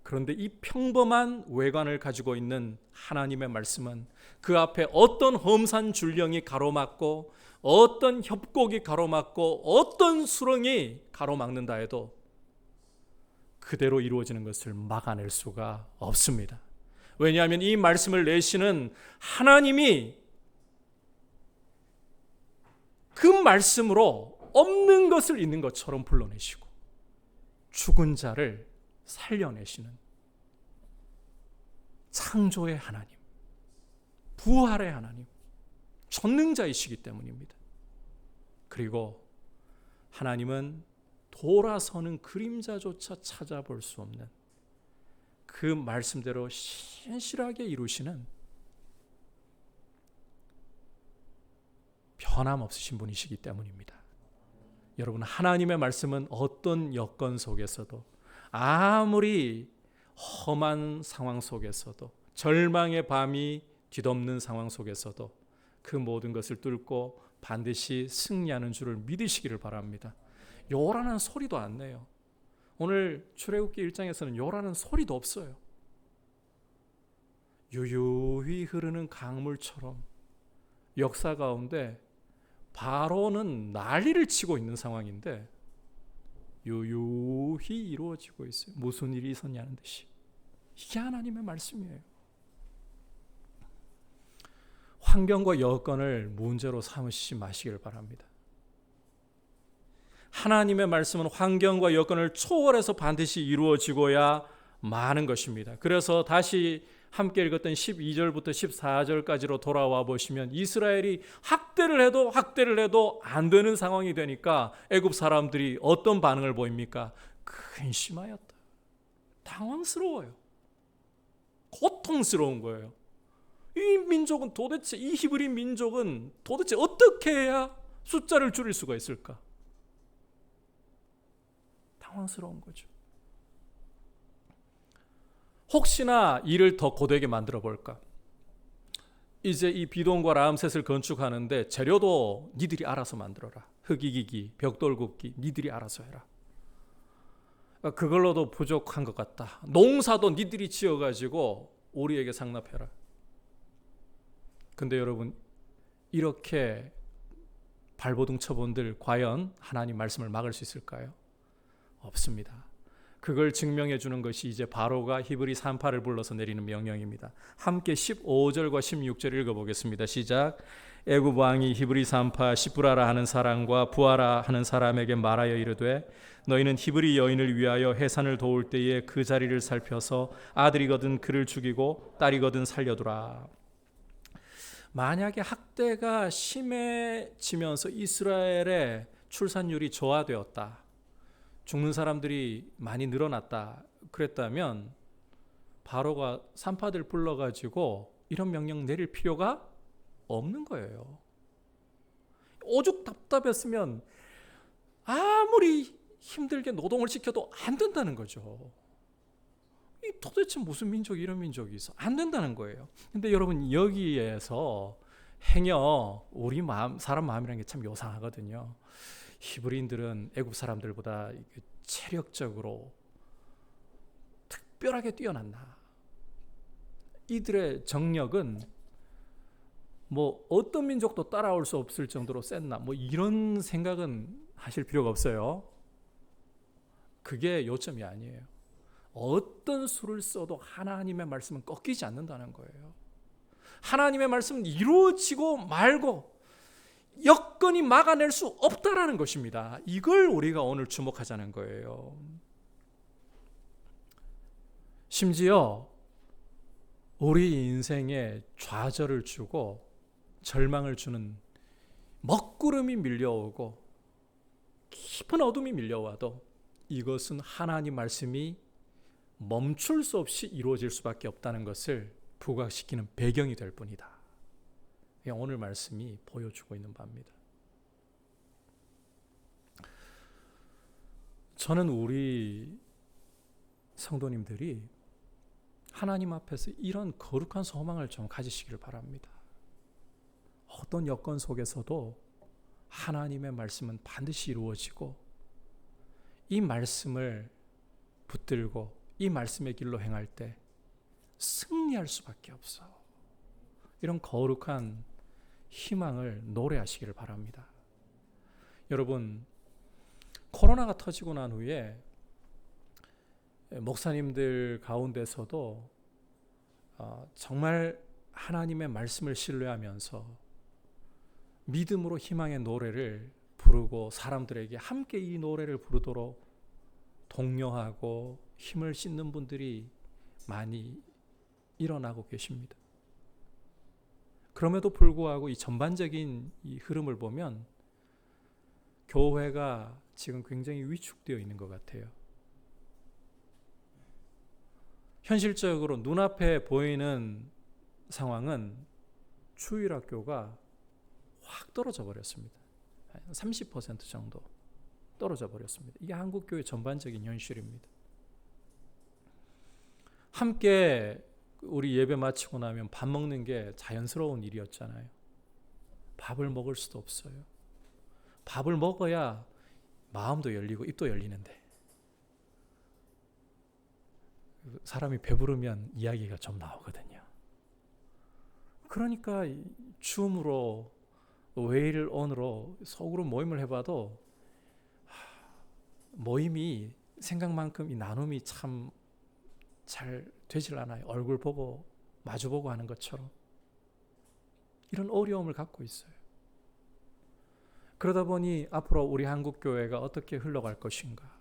그런데 이 평범한 외관을 가지고 있는 하나님의 말씀은 그 앞에 어떤 험산 줄령이 가로막고 어떤 협곡이 가로막고 어떤 수렁이 가로막는다 해도 그대로 이루어지는 것을 막아낼 수가 없습니다. 왜냐하면 이 말씀을 내시는 하나님이 그 말씀으로 없는 것을 있는 것처럼 불러내시고 죽은 자를 살려내시는 창조의 하나님, 부활의 하나님, 전능자이시기 때문입니다. 그리고 하나님은 돌아서는 그림자조차 찾아볼 수 없는 그 말씀대로 신실하게 이루시는 변함없으신 분이시기 때문입니다. 여러분, 하나님의 말씀은 어떤 여건 속에서도, 아무리 험한 상황 속에서도, 절망의 밤이 뒤덮는 상황 속에서도 그 모든 것을 뚫고 반드시 승리하는 줄을 믿으시기를 바랍니다. 요라는 소리도 안 내요. 오늘 출애굽기 1장에서는 요라는 소리도 없어요. 유유히 흐르는 강물처럼 역사 가운데 바로는 난리를 치고 있는 상황인데 유유히 이루어지고 있어요. 무슨 일이 있었냐는 듯이. 이게 하나님의 말씀이에요. 환경과 여건을 문제로 삼으시지 마시길 바랍니다. 하나님의 말씀은 환경과 여건을 초월해서 반드시 이루어지고야 마는 것입니다. 그래서 다시 함께 읽었던 12절부터 14절까지로 돌아와 보시면 이스라엘이 학대를 해도 안 되는 상황이 되니까 애굽 사람들이 어떤 반응을 보입니까? 근심하였다. 당황스러워요. 고통스러운 거예요. 이 민족은 도대체, 이 히브리 민족은 도대체 어떻게 해야 숫자를 줄일 수가 있을까? 당황스러운 거죠. 혹시나 일을 더 고되게 만들어 볼까? 이제 이 비동과 라암셋을 건축하는데 재료도 니들이 알아서 만들어라. 흙이기기, 벽돌 굽기 니들이 알아서 해라. 그걸로도 부족한 것 같다. 농사도 니들이 지어가지고 우리에게 상납해라. 근데 여러분, 이렇게 발버둥 쳐본들 과연 하나님 말씀을 막을 수 있을까요? 없습니다. 그걸 증명해 주는 것이 이제 바로가 히브리 산파를 불러서 내리는 명령입니다. 함께 15절과 16절 읽어보겠습니다. 시작. 애굽 왕이 히브리 산파 시브라라 하는 사람과 부하라 하는 사람에게 말하여 이르되 너희는 히브리 여인을 위하여 해산을 도울 때에 그 자리를 살펴서 아들이거든 그를 죽이고 딸이거든 살려두라. 만약에 학대가 심해지면서 이스라엘의 출산율이 저하되었다, 죽는 사람들이 많이 늘어났다 그랬다면 바로가 산파들 불러가지고 이런 명령 내릴 필요가 없는 거예요. 오죽 답답했으면 아무리 힘들게 노동을 시켜도 안 된다는 거죠. 이 도대체 무슨 민족이 이런 민족이 있어? 안 된다는 거예요. 근데 여러분, 여기에서 행여 우리 마음, 사람 마음이라는 게 참 요상하거든요. 히브리인들은 애굽 사람들보다 체력적으로 특별하게 뛰어났나? 이들의 정력은 뭐 어떤 민족도 따라올 수 없을 정도로 셌나? 뭐 이런 생각은 하실 필요가 없어요. 그게 요점이 아니에요. 어떤 수를 써도 하나님의 말씀은 꺾이지 않는다는 거예요. 하나님의 말씀은 이루어지고 말고 여건이 막아낼 수 없다라는 것입니다. 이걸 우리가 오늘 주목하자는 거예요. 심지어 우리 인생에 좌절을 주고 절망을 주는 먹구름이 밀려오고 깊은 어둠이 밀려와도 이것은 하나님 말씀이 멈출 수 없이 이루어질 수밖에 없다는 것을 부각시키는 배경이 될 뿐이다. 오늘 말씀이 보여주고 있는 바입니다. 저는 우리 성도님들이 하나님 앞에서 이런 거룩한 소망을 좀 가지시기를 바랍니다. 어떤 여건 속에서도 하나님의 말씀은 반드시 이루어지고 이 말씀을 붙들고 이 말씀의 길로 행할 때 승리할 수밖에 없어. 이런 거룩한 희망을 노래하시기를 바랍니다. 여러분, 코로나가 터지고 난 후에 목사님들 가운데서도 정말 하나님의 말씀을 신뢰하면서 믿음으로 희망의 노래를 부르고 사람들에게 함께 이 노래를 부르도록 독려하고 힘을 싣는 분들이 많이 일어나고 계십니다. 그럼에도 불구하고 이 전반적인 이 흐름을 보면 교회가 지금 굉장히 위축되어 있는 것 같아요. 현실적으로 눈앞에 보이는 상황은 주일학교가 확 떨어져 버렸습니다. 30% 정도 떨어져 버렸습니다. 이게 한국교회 전반적인 현실입니다. 함께 우리 예배 마치고 나면 밥 먹는 게 자연스러운 일이었잖아요. 밥을 먹을 수도 없어요. 밥을 먹어야 마음도 열리고 입도 열리는데 사람이 배부르면 이야기가 좀 나오거든요. 그러니까 줌으로 웨일 온으로 속으로 모임을 해봐도 모임이 생각만큼 이 나눔이 참 잘 되질 않아요. 얼굴 보고 마주보고 하는 것처럼 이런 어려움을 갖고 있어요. 그러다 보니 앞으로 우리 한국교회가 어떻게 흘러갈 것인가.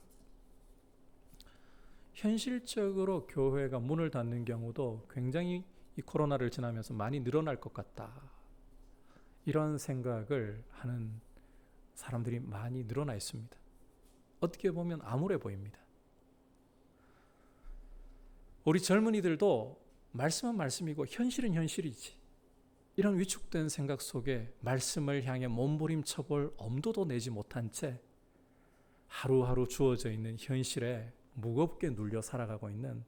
현실적으로 교회가 문을 닫는 경우도 굉장히 이 코로나를 지나면서 많이 늘어날 것 같다. 이런 생각을 하는 사람들이 많이 늘어나 있습니다. 어떻게 보면 암울해 보입니다. 우리 젊은이들도 말씀은 말씀이고 현실은 현실이지. 이런 위축된 생각 속에 말씀을 향해 몸부림쳐 볼 엄두도 내지 못한 채 하루하루 주어져 있는 현실에 무겁게 눌려 살아가고 있는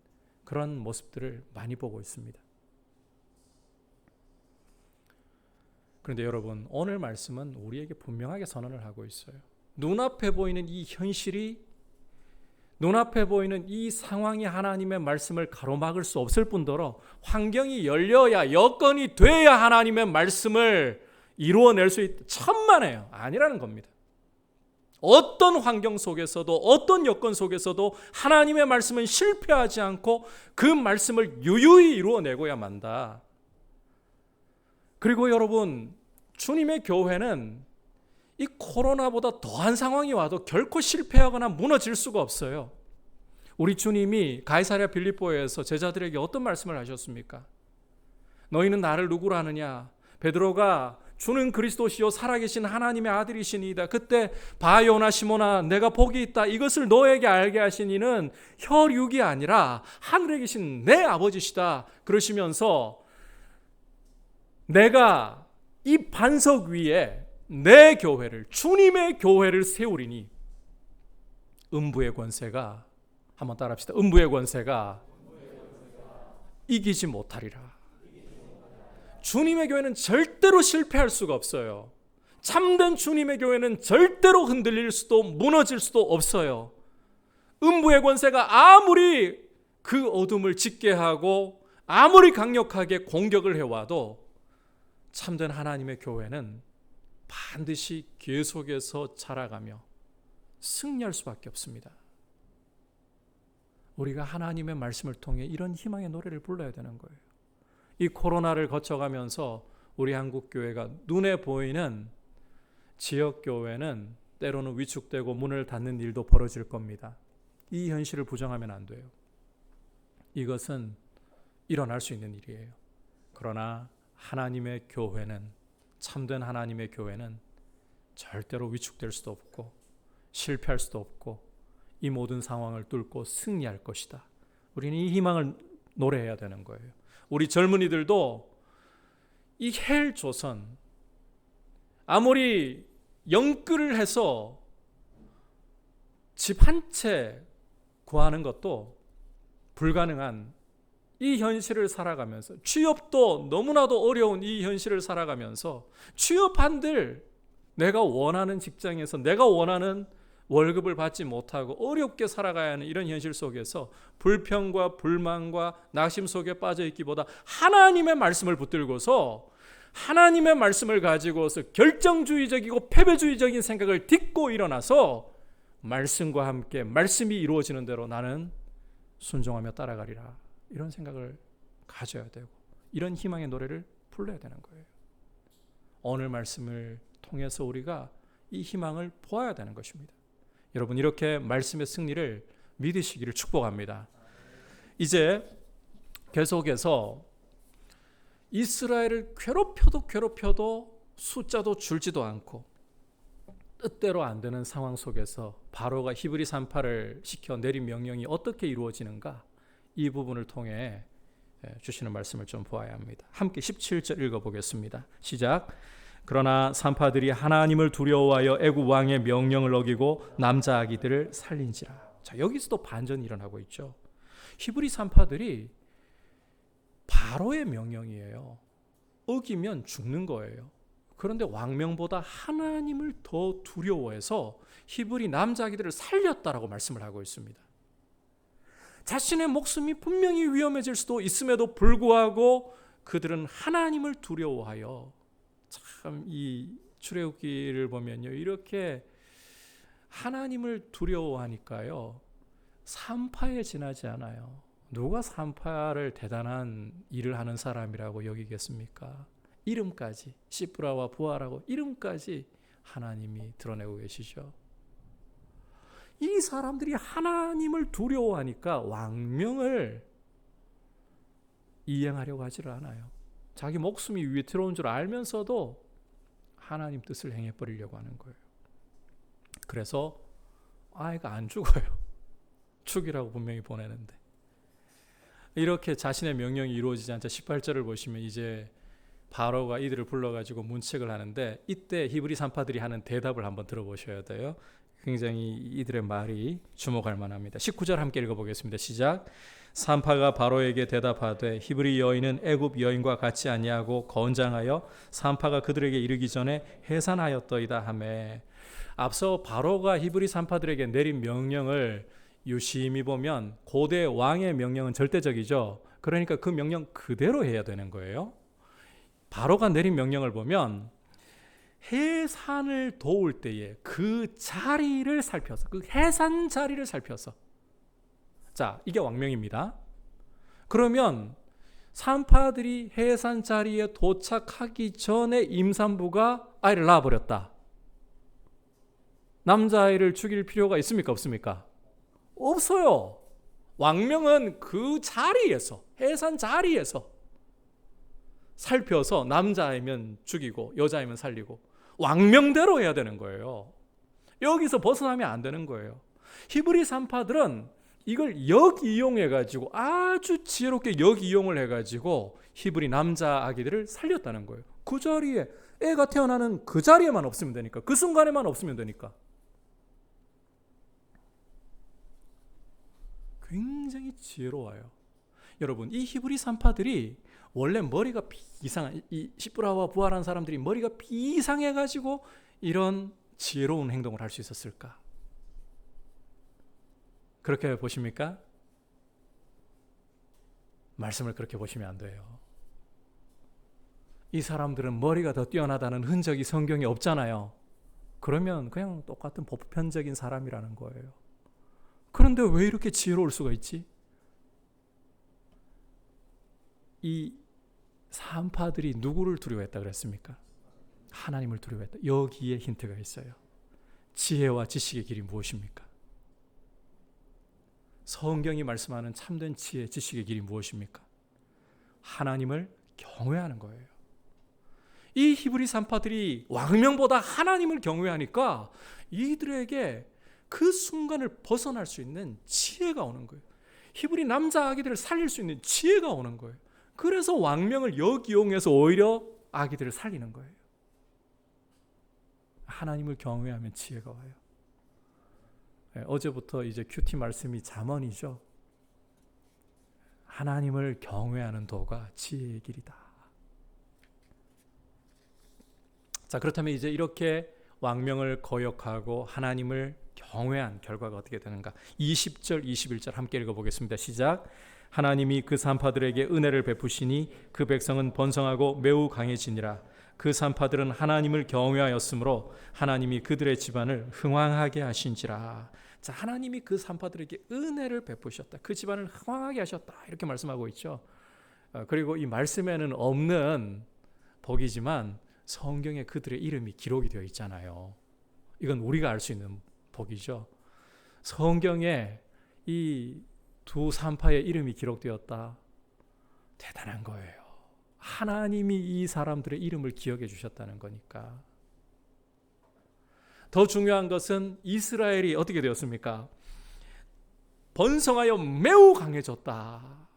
그런 모습들을 많이 보고 있습니다. 그런데 여러분, 오늘 말씀은 우리에게 분명하게 선언을 하고 있어요. 눈앞에 보이는 이 현실이, 눈앞에 보이는 이 상황이 하나님의 말씀을 가로막을 수 없을 뿐더러 환경이 열려야, 여건이 돼야 하나님의 말씀을 이루어낼 수 있다. 천만에요. 아니라는 겁니다. 어떤 환경 속에서도, 어떤 여건 속에서도 하나님의 말씀은 실패하지 않고 그 말씀을 유유히 이루어내고야 만다. 그리고 여러분, 주님의 교회는 이 코로나보다 더한 상황이 와도 결코 실패하거나 무너질 수가 없어요. 우리 주님이 가이사랴 빌립보에서 제자들에게 어떤 말씀을 하셨습니까? 너희는 나를 누구로 아느냐? 베드로가 주는 그리스도시요 살아계신 하나님의 아들이시니이다. 그때 바요나 시몬아, 내가 복이 있다. 이것을 너에게 알게 하신 이는 혈육이 아니라 하늘에 계신 내 아버지시다. 그러시면서 내가 이 반석 위에 내 교회를, 주님의 교회를 세우리니 음부의 권세가, 한번 따라합시다. 음부의 권세가 이기지 못하리라. 주님의 교회는 절대로 실패할 수가 없어요. 참된 주님의 교회는 절대로 흔들릴 수도 무너질 수도 없어요. 음부의 권세가 아무리 그 어둠을 짙게 하고 아무리 강력하게 공격을 해와도 참된 하나님의 교회는 반드시 계속해서 자라가며 승리할 수밖에 없습니다. 우리가 하나님의 말씀을 통해 이런 희망의 노래를 불러야 되는 거예요. 이 코로나를 거쳐가면서 우리 한국교회가 눈에 보이는 지역교회는 때로는 위축되고 문을 닫는 일도 벌어질 겁니다. 이 현실을 부정하면 안 돼요. 이것은 일어날 수 있는 일이에요. 그러나 하나님의 교회는, 참된 하나님의 교회는 절대로 위축될 수도 없고 실패할 수도 없고 이 모든 상황을 뚫고 승리할 것이다. 우리는 이 희망을 노래해야 되는 거예요. 우리 젊은이들도 이 헬조선, 아무리 영끌을 해서 집 한 채 구하는 것도 불가능한 이 현실을 살아가면서, 취업도 너무나도 어려운 이 현실을 살아가면서 취업한들 내가 원하는 직장에서 내가 원하는 월급을 받지 못하고 어렵게 살아가야 하는 이런 현실 속에서 불평과 불만과 낙심 속에 빠져 있기보다 하나님의 말씀을 붙들고서 하나님의 말씀을 가지고서 결정주의적이고 패배주의적인 생각을 딛고 일어나서 말씀과 함께 말씀이 이루어지는 대로 나는 순종하며 따라가리라, 이런 생각을 가져야 되고 이런 희망의 노래를 불러야 되는 거예요. 오늘 말씀을 통해서 우리가 이 희망을 보아야 되는 것입니다. 여러분, 이렇게 말씀의 승리를 믿으시기를 축복합니다. 이제 계속해서 이스라엘을 괴롭혀도 숫자도 줄지도 않고 뜻대로 안 되는 상황 속에서 바로가 히브리 산파를 시켜 내린 명령이 어떻게 이루어지는가, 이 부분을 통해 주시는 말씀을 좀 보아야 합니다. 함께 17절 읽어보겠습니다. 시작. 그러나 산파들이 하나님을 두려워하여 애굽 왕의 명령을 어기고 남자 아기들을 살린지라. 자, 여기서도 반전이 일어나고 있죠. 히브리 산파들이 바로의 명령이에요. 어기면 죽는 거예요. 그런데 왕명보다 하나님을 더 두려워해서 히브리 남자 아기들을 살렸다라고 말씀을 하고 있습니다. 자신의 목숨이 분명히 위험해질 수도 있음에도 불구하고 그들은 하나님을 두려워하여, 참 이 출애굽기를 보면요, 이렇게 하나님을 두려워하니까요 산파에 지나지 않아요. 누가 산파를 대단한 일을 하는 사람이라고 여기겠습니까? 이름까지, 시브라와 부하라고 이름까지 하나님이 드러내고 계시죠. 이 사람들이 하나님을 두려워하니까 왕명을 이행하려고 하지를 않아요. 자기 목숨이 위태로운 줄 알면서도 하나님 뜻을 행해버리려고 하는 거예요. 그래서 아이가 안 죽어요. 죽이라고 분명히 보내는데. 이렇게 자신의 명령이 이루어지지 않자 18절을 보시면 이제 바로가 이들을 불러가지고 문책을 하는데, 이때 히브리 산파들이 하는 대답을 한번 들어보셔야 돼요. 굉장히 이들의 말이 주목할 만합니다. 19절 함께 읽어보겠습니다. 시작. 산파가 바로에게 대답하되 히브리 여인은 애굽 여인과 같지 아니하고 건장하여 산파가 그들에게 이르기 전에 해산하였더이다 하매. 앞서 바로가 히브리 산파들에게 내린 명령을 유심히 보면 고대 왕의 명령은 절대적이죠. 그러니까 그 명령 그대로 해야 되는 거예요. 바로가 내린 명령을 보면 해산을 도울 때에 그 자리를 살펴서, 그 해산 자리를 살펴서, 자, 이게 왕명입니다. 그러면 산파들이 해산 자리에 도착하기 전에 임산부가 아이를 낳아버렸다. 남자아이를 죽일 필요가 있습니까? 없습니까? 없어요. 왕명은 그 자리에서, 해산 자리에서 살펴서 남자아이면 죽이고 여자아이면 살리고 왕명대로 해야 되는 거예요. 여기서 벗어나면 안 되는 거예요. 히브리 산파들은 이걸 역이용해가지고, 아주 지혜롭게 역이용을 해가지고 히브리 남자 아기들을 살렸다는 거예요. 그 자리에, 애가 태어나는 그 자리에만 없으면 되니까, 그 순간에만 없으면 되니까. 굉장히 지혜로워요. 여러분, 이 히브리 산파들이 원래 머리가 이상한, 이 시브라와 부하라는 사람들이 머리가 비상해가지고 이런 지혜로운 행동을 할 수 있었을까? 그렇게 보십니까? 말씀을 그렇게 보시면 안 돼요. 이 사람들은 머리가 더 뛰어나다는 흔적이 성경에 없잖아요. 그러면 그냥 똑같은 보편적인 사람이라는 거예요. 그런데 왜 이렇게 지혜로울 수가 있지? 이 산파들이 누구를 두려워했다 그랬습니까? 하나님을 두려워했다. 여기에 힌트가 있어요. 지혜와 지식의 길이 무엇입니까? 성경이 말씀하는 참된 지혜, 지식의 길이 무엇입니까? 하나님을 경외하는 거예요. 이 히브리 산파들이 왕명보다 하나님을 경외하니까 이들에게 그 순간을 벗어날 수 있는 지혜가 오는 거예요. 히브리 남자 아기들을 살릴 수 있는 지혜가 오는 거예요. 그래서 왕명을 역이용해서 오히려 아기들을 살리는 거예요. 하나님을 경외하면 지혜가 와요. 어제부터 이제 큐티 말씀이 잠언이죠. 하나님을 경외하는 도가 지혜의 길이다. 자, 그렇다면 이제 이렇게 왕명을 거역하고 하나님을 경외한 결과가 어떻게 되는가? 20절, 21절 함께 읽어보겠습니다. 시작. 하나님이 그 산파들에게 은혜를 베푸시니 그 백성은 번성하고 매우 강해지니라. 그 산파들은 하나님을 경외하였으므로 하나님이 그들의 집안을 흥왕하게 하신지라. 자, 하나님이 그 산파들에게 은혜를 베푸셨다. 그 집안을 흥왕하게 하셨다. 이렇게 말씀하고 있죠. 그리고 이 말씀에는 없는 복이지만 성경에 그들의 이름이 기록이 되어 있잖아요. 이건 우리가 알 수 있는 복이죠. 성경에 이 두 산파의 이름이 기록되었다. 대단한 거예요. 하나님이 이 사람들의 이름을 기억해 주셨다는 거니까. 더 중요한 것은 이스라엘이 어떻게 되었습니까? 번성하여 매우 강해졌다.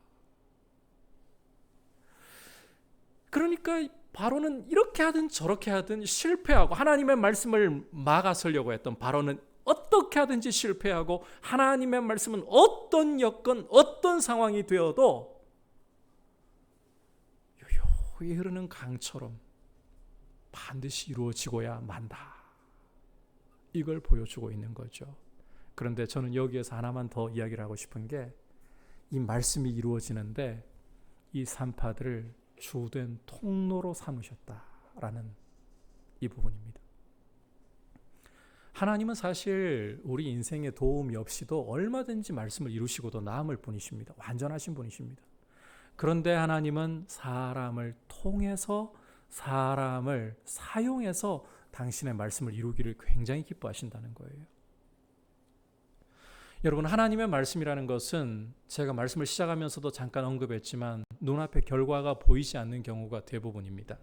그러니까 바로는 이렇게 하든 저렇게 하든 실패하고 하나님의 말씀을 막아서려고 했던 바로는 어떻게 하든지 실패하고 하나님의 말씀은 어떤 여건, 어떤 상황이 되어도 요요히 흐르는 강처럼 반드시 이루어지고야 만다. 이걸 보여주고 있는 거죠. 그런데 저는 여기에서 하나만 더 이야기를 하고 싶은 게 이 말씀이 이루어지는데 이 산파들을 주된 통로로 삼으셨다라는 이 부분입니다. 하나님은 사실 우리 인생에 도움이 없이도 얼마든지 말씀을 이루시고도 남을 분이십니다. 완전하신 분이십니다. 그런데 하나님은 사람을 통해서 사람을 사용해서 당신의 말씀을 이루기를 굉장히 기뻐하신다는 거예요. 여러분, 하나님의 말씀이라는 것은 제가 말씀을 시작하면서도 잠깐 언급했지만 눈앞에 결과가 보이지 않는 경우가 대부분입니다.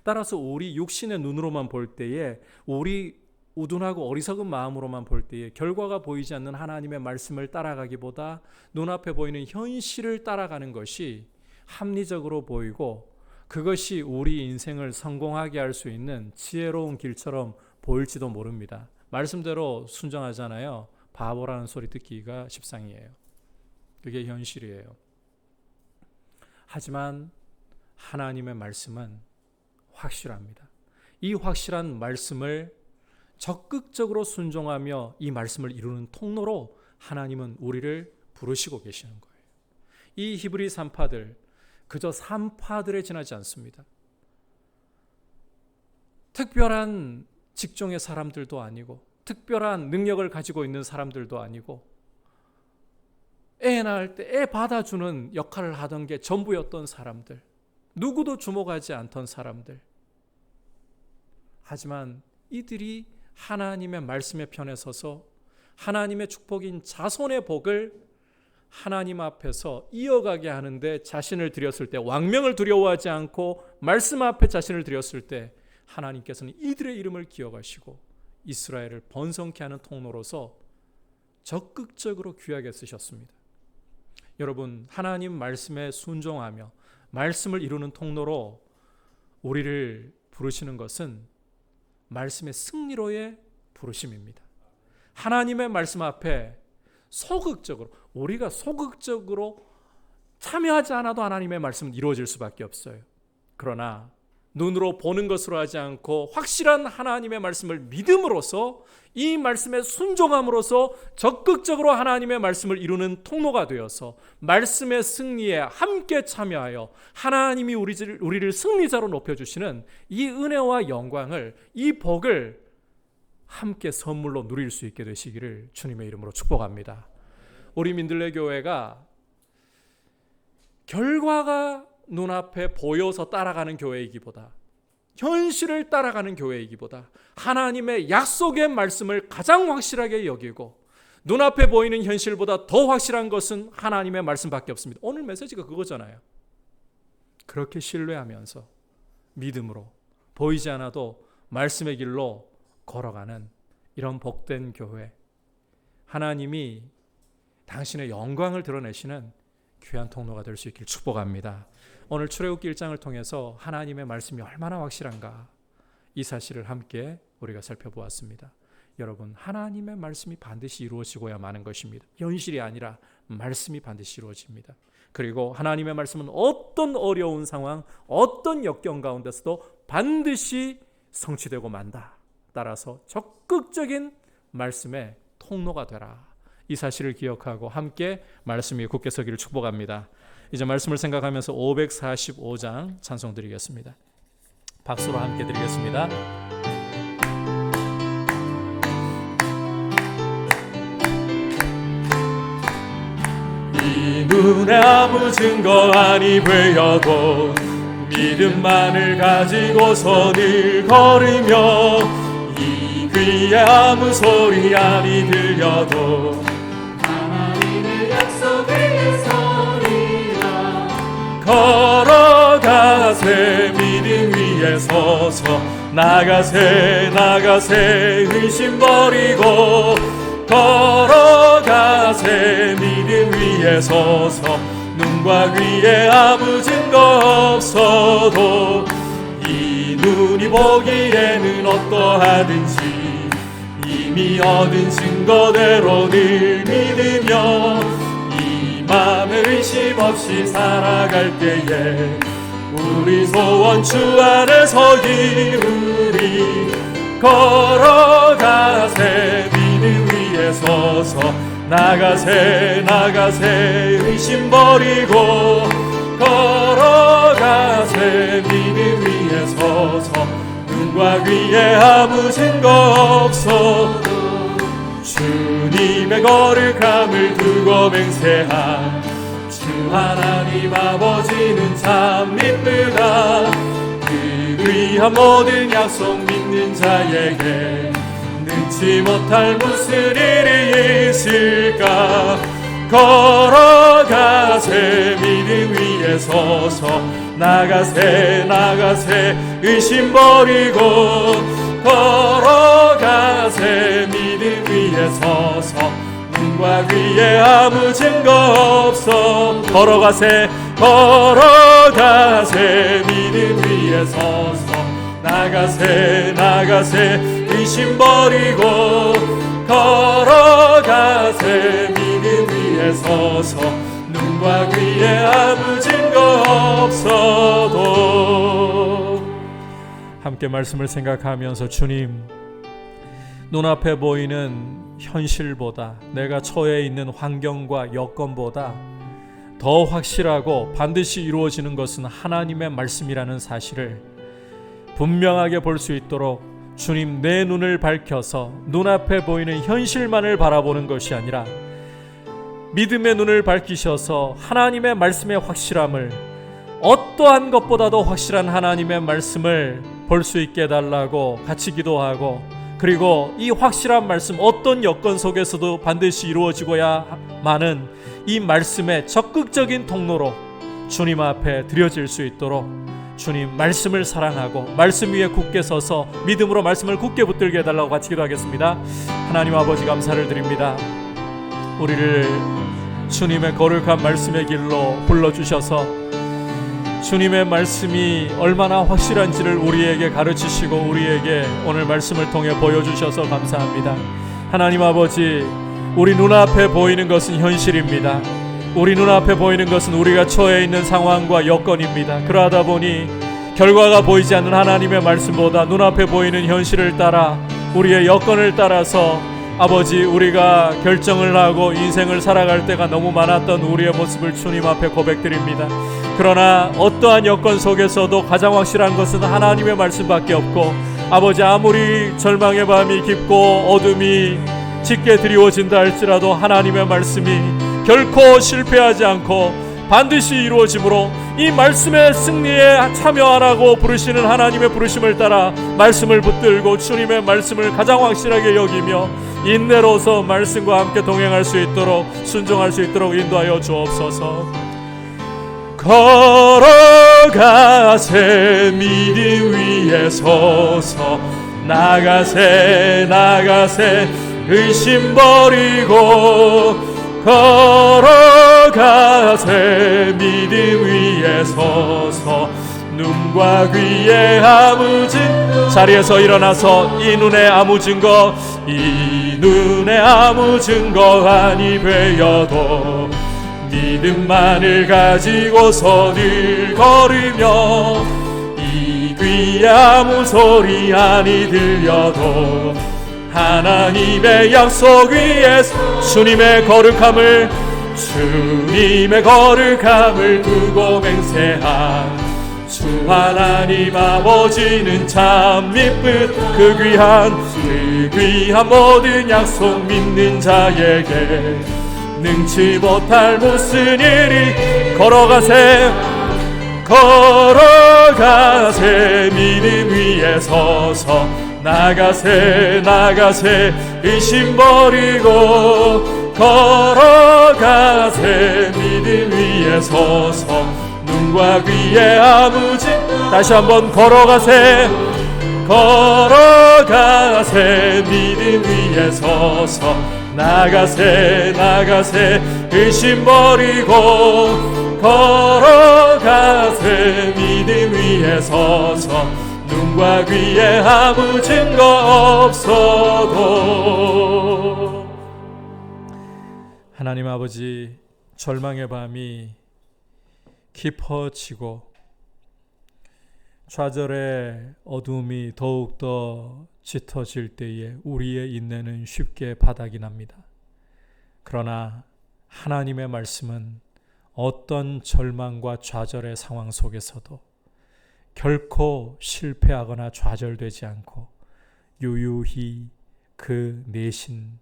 따라서 우리 육신의 눈으로만 볼 때에 우리 우둔하고 어리석은 마음으로만 볼 때에 결과가 보이지 않는 하나님의 말씀을 따라가기보다 눈앞에 보이는 현실을 따라가는 것이 합리적으로 보이고 그것이 우리 인생을 성공하게 할 수 있는 지혜로운 길처럼 보일지도 모릅니다. 말씀대로 순종하잖아요. 바보라는 소리 듣기가 십상이에요. 그게 현실이에요. 하지만 하나님의 말씀은 확실합니다. 이 확실한 말씀을 적극적으로 순종하며 이 말씀을 이루는 통로로 하나님은 우리를 부르시고 계시는 거예요. 이 히브리 산파들 그저 산파들에 지나지 않습니다. 특별한 직종의 사람들도 아니고 특별한 능력을 가지고 있는 사람들도 아니고 애 낳을 때 애 받아주는 역할을 하던 게 전부였던 사람들, 누구도 주목하지 않던 사람들. 하지만 이들이 하나님의 말씀의 편에 서서 하나님의 축복인 자손의 복을 하나님 앞에서 이어가게 하는데 자신을 드렸을 때, 왕명을 두려워하지 않고 말씀 앞에 자신을 드렸을 때 하나님께서는 이들의 이름을 기억하시고 이스라엘을 번성케 하는 통로로서 적극적으로 귀하게 쓰셨습니다. 여러분, 하나님 말씀에 순종하며 말씀을 이루는 통로로 우리를 부르시는 것은 말씀의 승리로의 부르심입니다. 하나님의 말씀 앞에 소극적으로, 우리가 소극적으로 참여하지 않아도 하나님의 말씀은 이루어질 수밖에 없어요. 그러나 눈으로 보는 것으로 하지 않고 확실한 하나님의 말씀을 믿음으로써 이 말씀에 순종함으로써 적극적으로 하나님의 말씀을 이루는 통로가 되어서 말씀의 승리에 함께 참여하여 하나님이 우리를 승리자로 높여주시는 이 은혜와 영광을, 이 복을 함께 선물로 누릴 수 있게 되시기를 주님의 이름으로 축복합니다. 우리 민들레 교회가 결과가 눈앞에 보여서 따라가는 교회이기보다, 현실을 따라가는 교회이기보다 하나님의 약속의 말씀을 가장 확실하게 여기고 눈앞에 보이는 현실보다 더 확실한 것은 하나님의 말씀밖에 없습니다. 오늘 메시지가 그거잖아요. 그렇게 신뢰하면서 믿음으로 보이지 않아도 말씀의 길로 걸어가는 이런 복된 교회, 하나님이 당신의 영광을 드러내시는 귀한 통로가 될 수 있길 축복합니다. 오늘 출애굽기 1장을 통해서 하나님의 말씀이 얼마나 확실한가, 이 사실을 함께 우리가 살펴보았습니다. 여러분, 하나님의 말씀이 반드시 이루어지고야 마는 것입니다. 현실이 아니라 말씀이 반드시 이루어집니다. 그리고 하나님의 말씀은 어떤 어려운 상황, 어떤 역경 가운데서도 반드시 성취되고 만다. 따라서 적극적인 말씀의 통로가 되라. 이 사실을 기억하고 함께 말씀 위에 굳게 서기를 축복합니다. 이제 말씀을 생각하면서 545장 찬송 드리겠습니다. 박수로 함께 드리겠습니다. 이 눈에 아무 증거 아니 보여도 믿음만을 가지고서 늘 걸으며 이 귀에 아무 소리 아니 들려도 하나님의 약속의 소리라 걸어가세 믿음 위에 서서 나가세 나가세 의심 버리고 걸어가세 믿음 위에 서서 눈과 귀에 아무 증거 없어도 이 눈이 보기에는 어떠하든지 이미 얻은 증거대로 늘 믿으며 이 맘에 의심 없이 살아갈 때에 우리 소원 주 안에서 이루리 걸어가세 믿음 위에 서서 나가세 나가세 의심 버리고 걸어가세 믿음 위에 서서 눈과 귀에 아무 증거 없어도 주님의 거룩함을 두고 맹세한 주 하나님 아버지는 참 믿으라 그 귀한 모든 약속 믿는 자에게 능치 못할 무슨 일이 있을까 걸어가세 믿음 위에 서서 나가세 나가세 의심 버리고 걸어가세 믿음 위에 서서 눈과 귀에 아무 증거 없어 걸어가세 걸어가세 믿음 위에 서서 나가세 나가세 의심 버리고 걸어가세 믿음 위에 서서 눈과 귀에 아무 증거 없어도 함께 말씀을 생각하면서 주님 눈앞에 보이는 현실보다 내가 처해 있는 환경과 여건보다 더 확실하고 반드시 이루어지는 것은 하나님의 말씀이라는 사실을 분명하게 볼 수 있도록 주님 내 눈을 밝혀서 눈앞에 보이는 현실만을 바라보는 것이 아니라 믿음의 눈을 밝히셔서 하나님의 말씀의 확실함을 어떠한 것보다도 확실한 하나님의 말씀을 볼 수 있게 해달라고 같이 기도하고 그리고 이 확실한 말씀 어떤 여건 속에서도 반드시 이루어지고야 마는 이 말씀의 적극적인 통로로 주님 앞에 드려질 수 있도록 주님 말씀을 사랑하고 말씀 위에 굳게 서서 믿음으로 말씀을 굳게 붙들게 해달라고 같이 기도하겠습니다. 하나님 아버지 감사를 드립니다. 우리를 주님의 거룩한 말씀의 길로 불러주셔서 주님의 말씀이 얼마나 확실한지를 우리에게 가르치시고 우리에게 오늘 말씀을 통해 보여주셔서 감사합니다. 하나님 아버지 우리 눈앞에 보이는 것은 현실입니다. 우리 눈앞에 보이는 것은 우리가 처해 있는 상황과 여건입니다. 그러다 보니 결과가 보이지 않는 하나님의 말씀보다 눈앞에 보이는 현실을 따라 우리의 여건을 따라서 아버지 우리가 결정을 하고 인생을 살아갈 때가 너무 많았던 우리의 모습을 주님 앞에 고백드립니다. 그러나 어떠한 여건 속에서도 가장 확실한 것은 하나님의 말씀밖에 없고 아버지 아무리 절망의 밤이 깊고 어둠이 짙게 드리워진다 할지라도 하나님의 말씀이 결코 실패하지 않고 반드시 이루어지므로 이 말씀의 승리에 참여하라고 부르시는 하나님의 부르심을 따라 말씀을 붙들고 주님의 말씀을 가장 확실하게 여기며 인내로서 말씀과 함께 동행할 수 있도록 순종할 수 있도록 인도하여 주옵소서. 걸어가세 믿음 위에 서서 나가세 의심 버리고 걸어가세 믿음 위에 서서 눈과 귀에 아무 증거 자리에서 일어나서 이 눈에 아무 증거 아니 되어도 믿음만을 가지고서 늘 걸으며 이 귀에 아무 소리 아니 들려도 하나님의 약속 위에 주님의 거룩함을 두고 맹세한 주 하나님 아버지는 참 미쁘 그 귀한 모든 약속 믿는 자에게 능치 못할 무슨 일이 걸어가세 믿음 위에 서서 나가세 의심 버리고 걸어가세 믿음 위에 서서 눈과 귀에 아무 증거 다시 한번 걸어가세 믿음 위에 서서 나가세 의심 버리고 걸어가세 믿음 위에 서서 눈과 귀에 아무 증거 없어도. 하나님 아버지, 절망의 밤이 깊어지고 좌절의 어둠이 더욱더 짙어질 때에 우리의 인내는 쉽게 바닥이 납니다. 그러나 하나님의 말씀은 어떤 절망과 좌절의 상황 속에서도 결코 실패하거나 좌절되지 않고 유유히 그 내신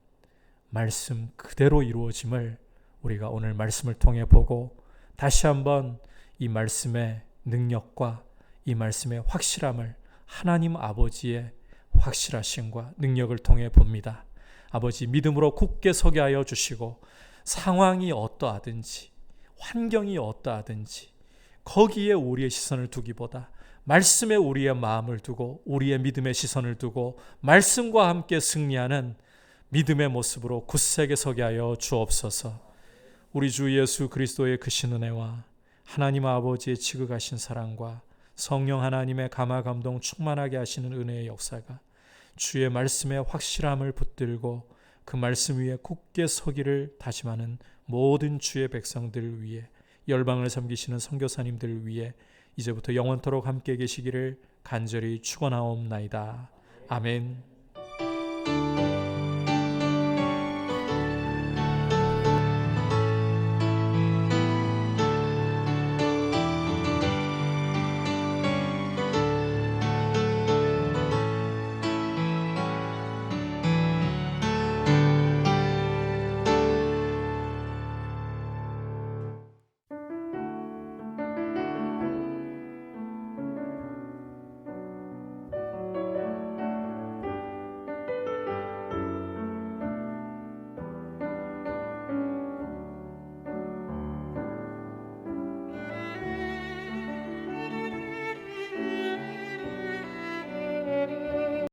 말씀 그대로 이루어짐을 우리가 오늘 말씀을 통해 보고 다시 한번 이 말씀의 능력과 이 말씀의 확실함을 하나님 아버지의 확실하심과 능력을 통해 봅니다. 아버지, 믿음으로 굳게 서게 하여 주시고 상황이 어떠하든지 환경이 어떠하든지 거기에 우리의 시선을 두기보다 말씀에 우리의 마음을 두고 우리의 믿음의 시선을 두고 말씀과 함께 승리하는 믿음의 모습으로 굳세게 서게 하여 주옵소서. 우리 주 예수 그리스도의 크신 은혜와 하나님 아버지의 지극하신 사랑과 성령 하나님의 감화 감동 충만하게 하시는 은혜의 역사가 주의 말씀의 확실함을 붙들고 그 말씀 위에 굳게 서기를 다짐하는 모든 주의 백성들을 위해, 열방을 섬기시는 선교사님들을 위해 이제부터 영원토록 함께 계시기를 간절히 축원하옵나이다. 아멘.